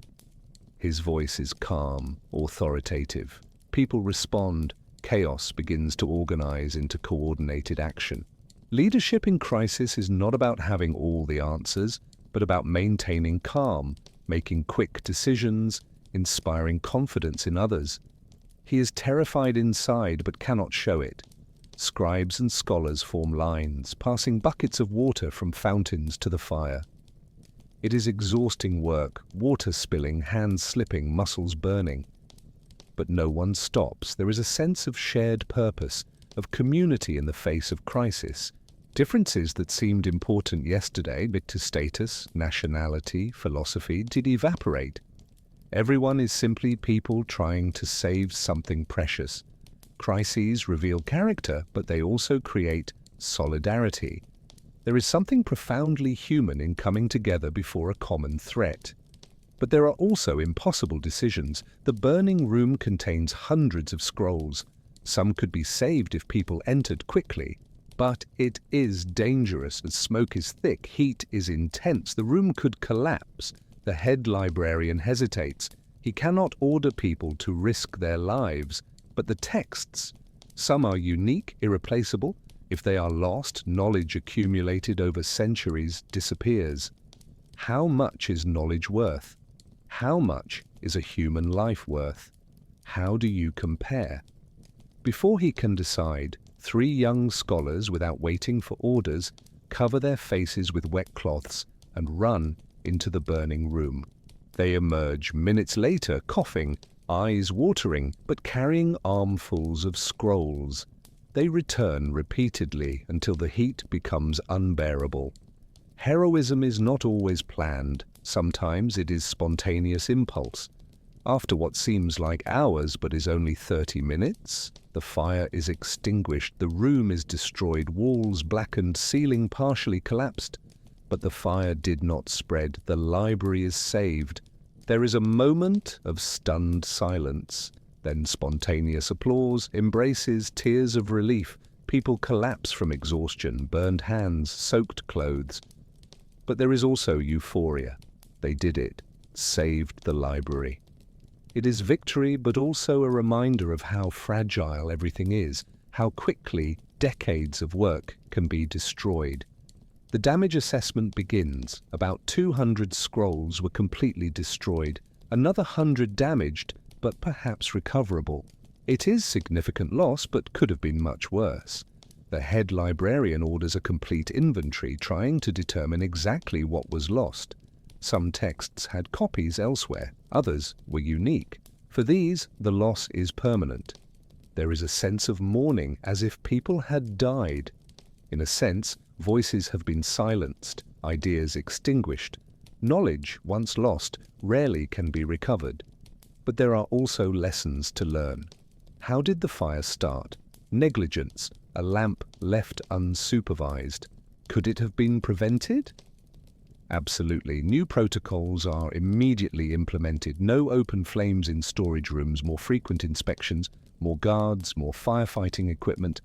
S1: His voice is calm, authoritative. People respond. Chaos begins to organize into coordinated action. Leadership in crisis is not about having all the answers, but about maintaining calm, making quick decisions, inspiring confidence in others. He is terrified inside but cannot show it. Scribes and scholars form lines, passing buckets of water from fountains to the fire. It is exhausting work, water spilling, hands slipping, muscles burning. But no one stops. There is a sense of shared purpose, of community in the face of crisis. Differences that seemed important yesterday, to status, nationality, philosophy, did evaporate. Everyone is simply people trying to save something precious. Crises reveal character, but they also create solidarity. There is something profoundly human in coming together before a common threat. But there are also impossible decisions. The burning room contains hundreds of scrolls. Some could be saved if people entered quickly. But it is dangerous. The smoke is thick, heat is intense. The room could collapse. The head librarian hesitates. He cannot order people to risk their lives. But the texts, some are unique, irreplaceable. If they are lost, knowledge accumulated over centuries disappears. How much is knowledge worth? How much is a human life worth? How do you compare? Before he can decide, 3 young scholars, without waiting for orders, cover their faces with wet cloths and run into the burning room. They emerge minutes later, coughing, eyes watering, but carrying armfuls of scrolls. They return repeatedly until the heat becomes unbearable. Heroism is not always planned. Sometimes it is spontaneous impulse. After what seems like hours but is only 30 minutes, the fire is extinguished, the room is destroyed, walls blackened, ceiling partially collapsed. But the fire did not spread. The library is saved. There is a moment of stunned silence, then spontaneous applause, embraces, tears of relief. People collapse from exhaustion, burned hands, soaked clothes. But there is also euphoria. They did it, saved the library. It is victory, but also a reminder of how fragile everything is, how quickly decades of work can be destroyed. The damage assessment begins. About 200 scrolls were completely destroyed, another 100 damaged, but perhaps recoverable. It is significant loss, but could have been much worse. The head librarian orders a complete inventory, trying to determine exactly what was lost. Some texts had copies elsewhere, others were unique. For these, the loss is permanent. There is a sense of mourning, as if people had died. In a sense, voices have been silenced, ideas extinguished. Knowledge, once lost, rarely can be recovered. But there are also lessons to learn. How did the fire start? Negligence, a lamp left unsupervised. Could it have been prevented? Absolutely. New protocols are immediately implemented. No open flames in storage rooms, more frequent inspections, more guards, more firefighting equipment.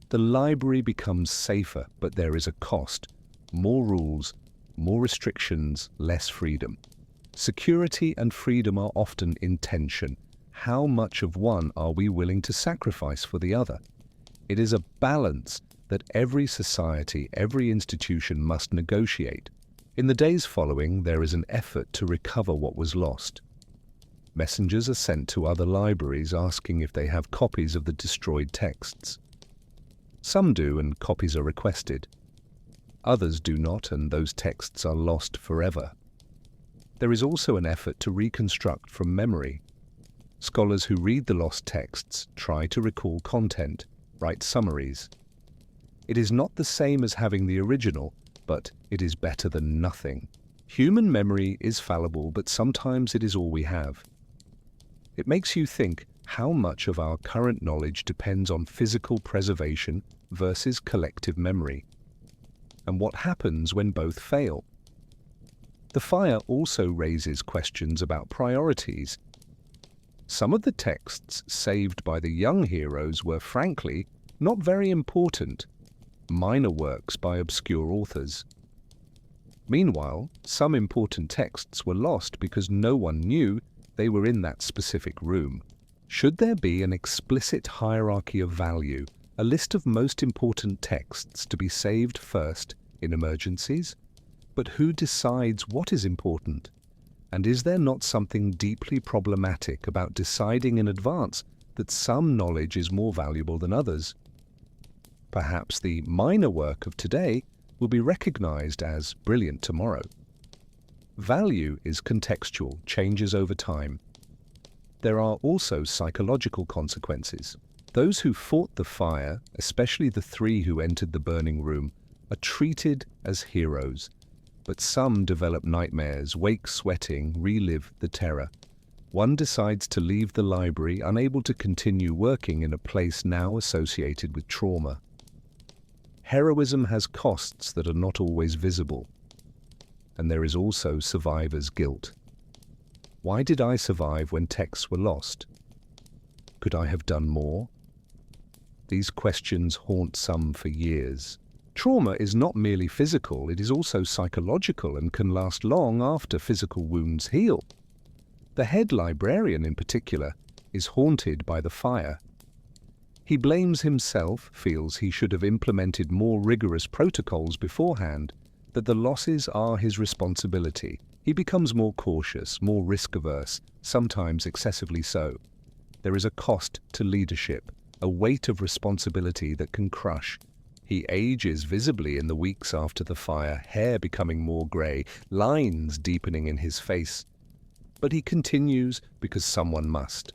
S1: The library becomes safer, but there is a cost. More rules, more restrictions, less freedom. Security and freedom are often in tension. How much of one are we willing to sacrifice for the other? It is a balance that every society, every institution must negotiate. In the days following, there is an effort to recover what was lost. Messengers are sent to other libraries asking if they have copies of the destroyed texts. Some do, and copies are requested. Others do not, and those texts are lost forever. There is also an effort to reconstruct from memory. Scholars who read the lost texts try to recall content, write summaries. It is not the same as having the original, but it is better than nothing. Human memory is fallible, but sometimes it is all we have. It makes you think how much of our current knowledge depends on physical preservation versus collective memory, and what happens when both fail. The fire also raises questions about priorities. Some of the texts saved by the young heroes were, frankly, not very important, minor works by obscure authors. Meanwhile, some important texts were lost because no one knew they were in that specific room. Should there be an explicit hierarchy of value, a list of most important texts to be saved first in emergencies? But who decides what is important? And is there not something deeply problematic about deciding in advance that some knowledge is more valuable than others? Perhaps the minor work of today will be recognized as brilliant tomorrow. Value is contextual, changes over time. There are also psychological consequences. Those who fought the fire, especially the three who entered the burning room, are treated as heroes. But some develop nightmares, wake sweating, relive the terror. One decides to leave the library, unable to continue working in a place now associated with trauma. Heroism has costs that are not always visible. And there is also survivor's guilt. Why did I survive when texts were lost? Could I have done more? These questions haunt some for years. Trauma is not merely physical, it is also psychological and can last long after physical wounds heal. The head librarian, in particular, is haunted by the fire. He blames himself, feels he should have implemented more rigorous protocols beforehand, that the losses are his responsibility. He becomes more cautious, more risk-averse, sometimes excessively so. There is a cost to leadership, a weight of responsibility that can crush. He ages visibly in the weeks after the fire, hair becoming more grey, lines deepening in his face. But he continues because someone must.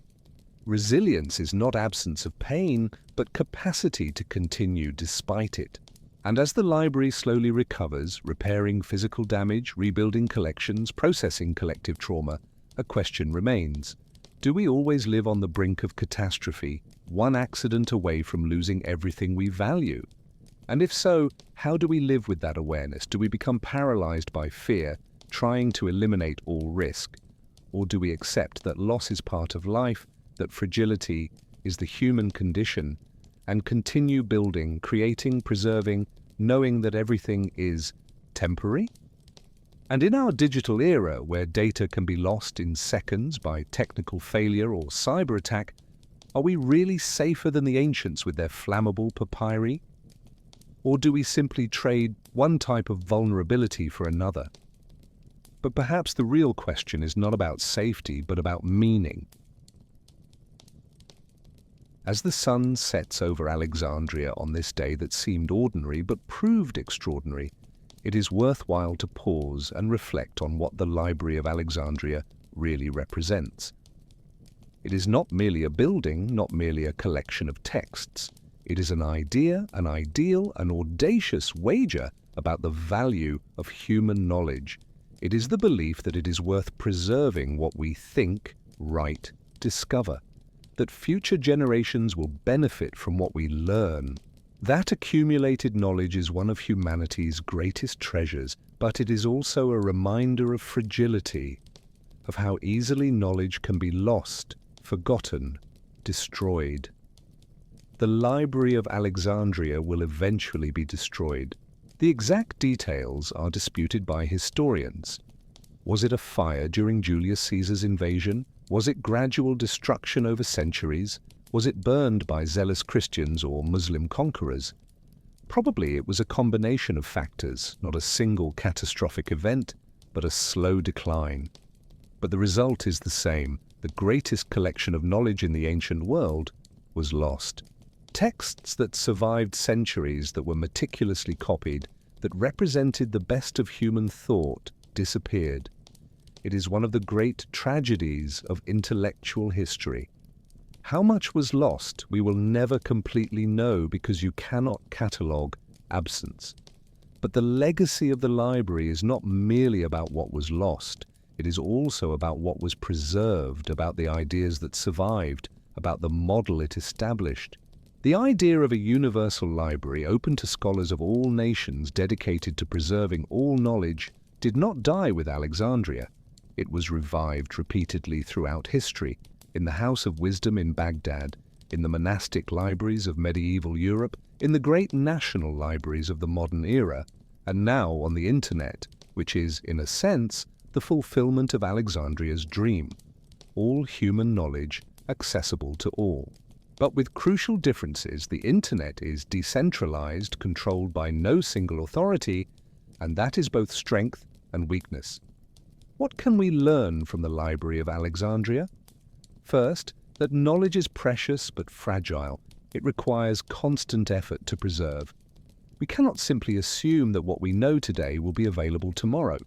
S1: Resilience is not absence of pain, but capacity to continue despite it. And as the library slowly recovers, repairing physical damage, rebuilding collections, processing collective trauma, a question remains. Do we always live on the brink of catastrophe, one accident away from losing everything we value? And if so, how do we live with that awareness? Do we become paralyzed by fear, trying to eliminate all risk? Or do we accept that loss is part of life, that fragility is the human condition, and continue building, creating, preserving, knowing that everything is temporary? And in our digital era, where data can be lost in seconds by technical failure or cyber attack, are we really safer than the ancients with their flammable papyri? Or do we simply trade one type of vulnerability for another? But perhaps the real question is not about safety, but about meaning. As the sun sets over Alexandria on this day that seemed ordinary but proved extraordinary, it is worthwhile to pause and reflect on what the Library of Alexandria really represents. It is not merely a building, not merely a collection of texts. It is an idea, an ideal, an audacious wager about the value of human knowledge. It is the belief that it is worth preserving what we think, write, discover, that future generations will benefit from what we learn. That accumulated knowledge is one of humanity's greatest treasures, but it is also a reminder of fragility, of how easily knowledge can be lost, forgotten, destroyed. The Library of Alexandria will eventually be destroyed. The exact details are disputed by historians. Was it a fire during Julius Caesar's invasion? Was it gradual destruction over centuries? Was it burned by zealous Christians or Muslim conquerors? Probably it was a combination of factors, not a single catastrophic event, but a slow decline. But the result is the same. The greatest collection of knowledge in the ancient world was lost. Texts that survived centuries, that were meticulously copied, that represented the best of human thought, disappeared. It is one of the great tragedies of intellectual history. How much was lost we will never completely know, because you cannot catalogue absence. But the legacy of the library is not merely about what was lost. It is also about what was preserved, about the ideas that survived, about the model it established. The idea of a universal library open to scholars of all nations, dedicated to preserving all knowledge, did not die with Alexandria. It was revived repeatedly throughout history, in the House of Wisdom in Baghdad, in the monastic libraries of medieval Europe, in the great national libraries of the modern era, and now on the Internet, which is, in a sense, the fulfillment of Alexandria's dream. All human knowledge accessible to all. But with crucial differences. The Internet is decentralized, controlled by no single authority, and that is both strength and weakness. What can we learn from the Library of Alexandria? First, that knowledge is precious but fragile. It requires constant effort to preserve. We cannot simply assume that what we know today will be available tomorrow.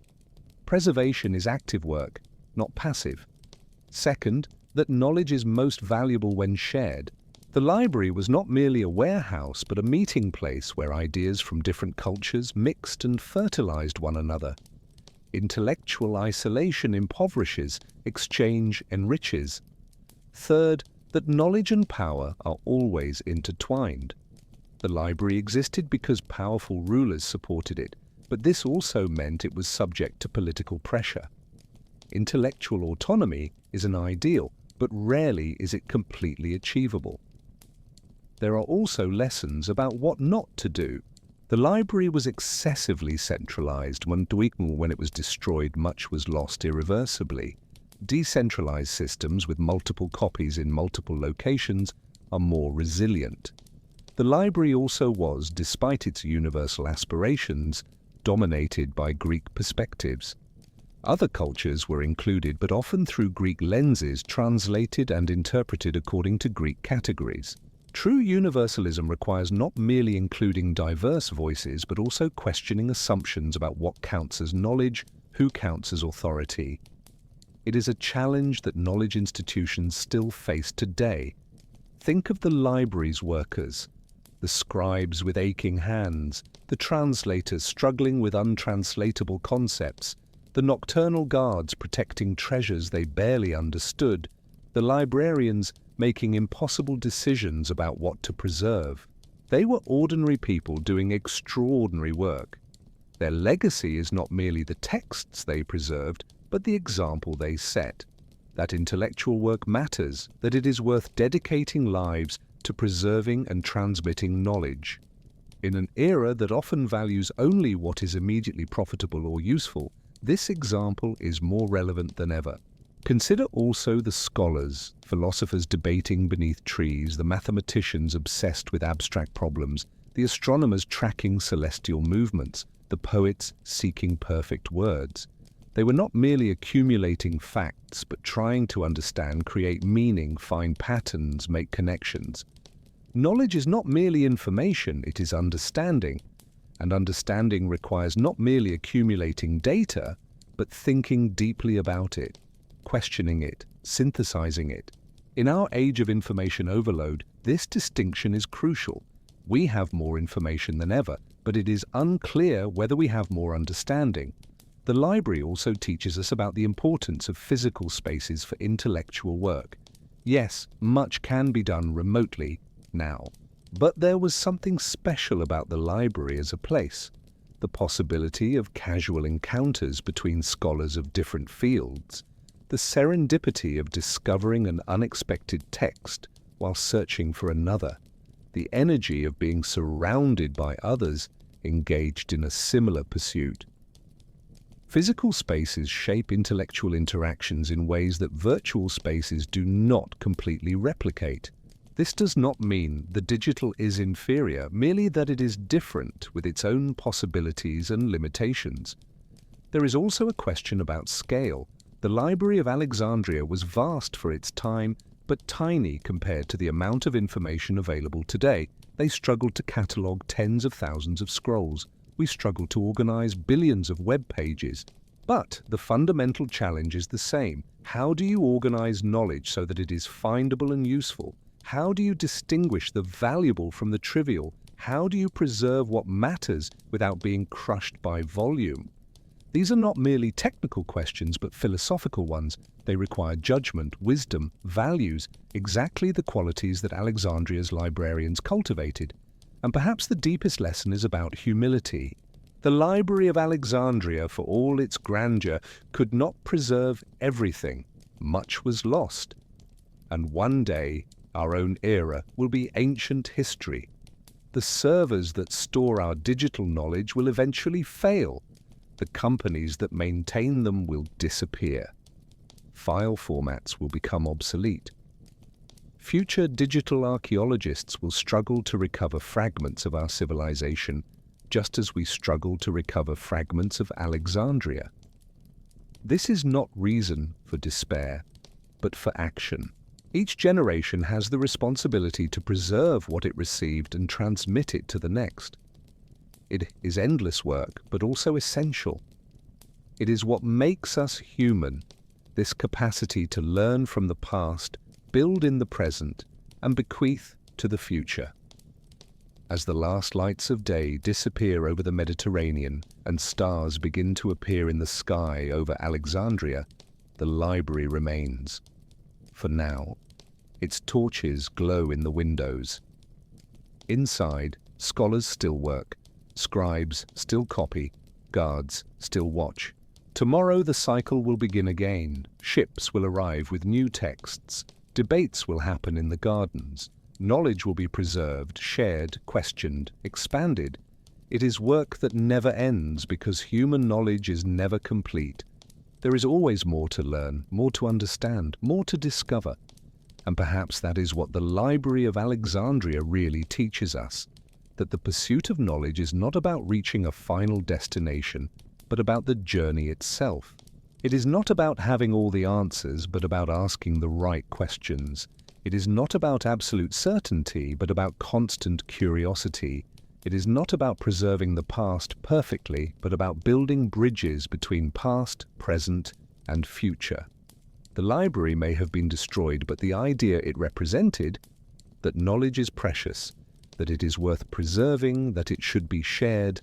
S1: Preservation is active work, not passive. Second, that knowledge is most valuable when shared. The library was not merely a warehouse, but a meeting place where ideas from different cultures mixed and fertilized one another. Intellectual isolation impoverishes, exchange enriches. Third, that knowledge and power are always intertwined. The library existed because powerful rulers supported it, but this also meant it was subject to political pressure. Intellectual autonomy is an ideal, but rarely is it completely achievable. There are also lessons about what not to do. The library was excessively centralized. When it was destroyed, much was lost irreversibly. Decentralized systems with multiple copies in multiple locations are more resilient. The library also was, despite its universal aspirations, dominated by Greek perspectives. Other cultures were included, but often through Greek lenses, translated and interpreted according to Greek categories. True universalism requires not merely including diverse voices, but also questioning assumptions about what counts as knowledge, who counts as authority. It is a challenge that knowledge institutions still face today. Think of the library's workers, the scribes with aching hands, the translators struggling with untranslatable concepts, the nocturnal guards protecting treasures they barely understood, the librarians making impossible decisions about what to preserve. They were ordinary people doing extraordinary work. Their legacy is not merely the texts they preserved, but the example they set. That intellectual work matters, that it is worth dedicating lives to preserving and transmitting knowledge. In an era that often values only what is immediately profitable or useful, this example is more relevant than ever. Consider also the scholars, philosophers debating beneath trees, the mathematicians obsessed with abstract problems, the astronomers tracking celestial movements, the poets seeking perfect words. They were not merely accumulating facts, but trying to understand, create meaning, find patterns, make connections. Knowledge is not merely information, it is understanding. And understanding requires not merely accumulating data, but thinking deeply about it, questioning it, synthesizing it. In our age of information overload, this distinction is crucial. We have more information than ever, but it is unclear whether we have more understanding. The library also teaches us about the importance of physical spaces for intellectual work. Yes, much can be done remotely now, but there was something special about the library as a place. The possibility of casual encounters between scholars of different fields, the serendipity of discovering an unexpected text while searching for another, the energy of being surrounded by others engaged in a similar pursuit. Physical spaces shape intellectual interactions in ways that virtual spaces do not completely replicate. This does not mean the digital is inferior, merely that it is different with its own possibilities and limitations. There is also a question about scale. The Library of Alexandria was vast for its time, but tiny compared to the amount of information available today. They struggled to catalogue tens of thousands of scrolls. We struggle to organize billions of web pages. But the fundamental challenge is the same. How do you organize knowledge so that it is findable and useful? How do you distinguish the valuable from the trivial? How do you preserve what matters without being crushed by volume? These are not merely technical questions, but philosophical ones. They require judgment, wisdom, values, exactly the qualities that Alexandria's librarians cultivated. And perhaps the deepest lesson is about humility. The Library of Alexandria, for all its grandeur, could not preserve everything. Much was lost. And one day, our own era will be ancient history. The servers that store our digital knowledge will eventually fail. The companies that maintain them will disappear. File formats will become obsolete. Future digital archaeologists will struggle to recover fragments of our civilization, just as we struggle to recover fragments of Alexandria. This is not reason for despair, but for action. Each generation has the responsibility to preserve what it received and transmit it to the next. It is endless work, but also essential. It is what makes us human, this capacity to learn from the past, build in the present, and bequeath to the future. As the last lights of day disappear over the Mediterranean and stars begin to appear in the sky over Alexandria, the library remains. For now, its torches glow in the windows. Inside, scholars still work, scribes still copy, guards still watch. Tomorrow the cycle will begin again. Ships will arrive with new texts. Debates will happen in the gardens. Knowledge will be preserved, shared, questioned, expanded. It is work that never ends because human knowledge is never complete. There is always more to learn, more to understand, more to discover. And perhaps that is what the Library of Alexandria really teaches us, that the pursuit of knowledge is not about reaching a final destination, but about the journey itself. It is not about having all the answers, but about asking the right questions. It is not about absolute certainty, but about constant curiosity. It is not about preserving the past perfectly, but about building bridges between past, present, and future. The library may have been destroyed, but the idea it represented, that knowledge is precious, that it is worth preserving, that it should be shared,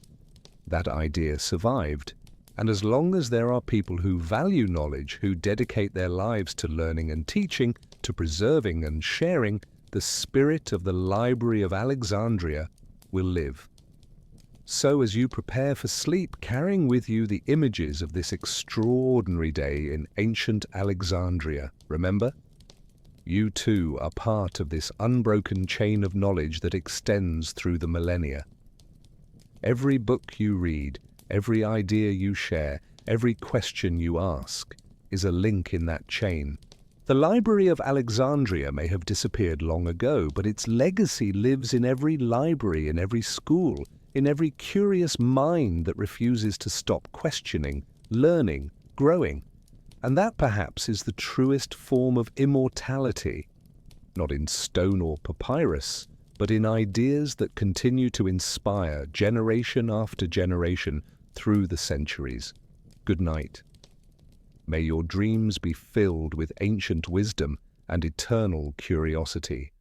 S1: that idea survived. And as long as there are people who value knowledge, who dedicate their lives to learning and teaching, to preserving and sharing, the spirit of the Library of Alexandria will live. So as you prepare for sleep, carrying with you the images of this extraordinary day in ancient Alexandria, remember? You too are part of this unbroken chain of knowledge that extends through the millennia. Every book you read, every idea you share, every question you ask, is a link in that chain. The Library of Alexandria may have disappeared long ago, but its legacy lives in every library, in every school, in every curious mind that refuses to stop questioning, learning, growing. And that perhaps is the truest form of immortality, not in stone or papyrus, but in ideas that continue to inspire generation after generation through the centuries. Good night. May your dreams be filled with ancient wisdom and eternal curiosity.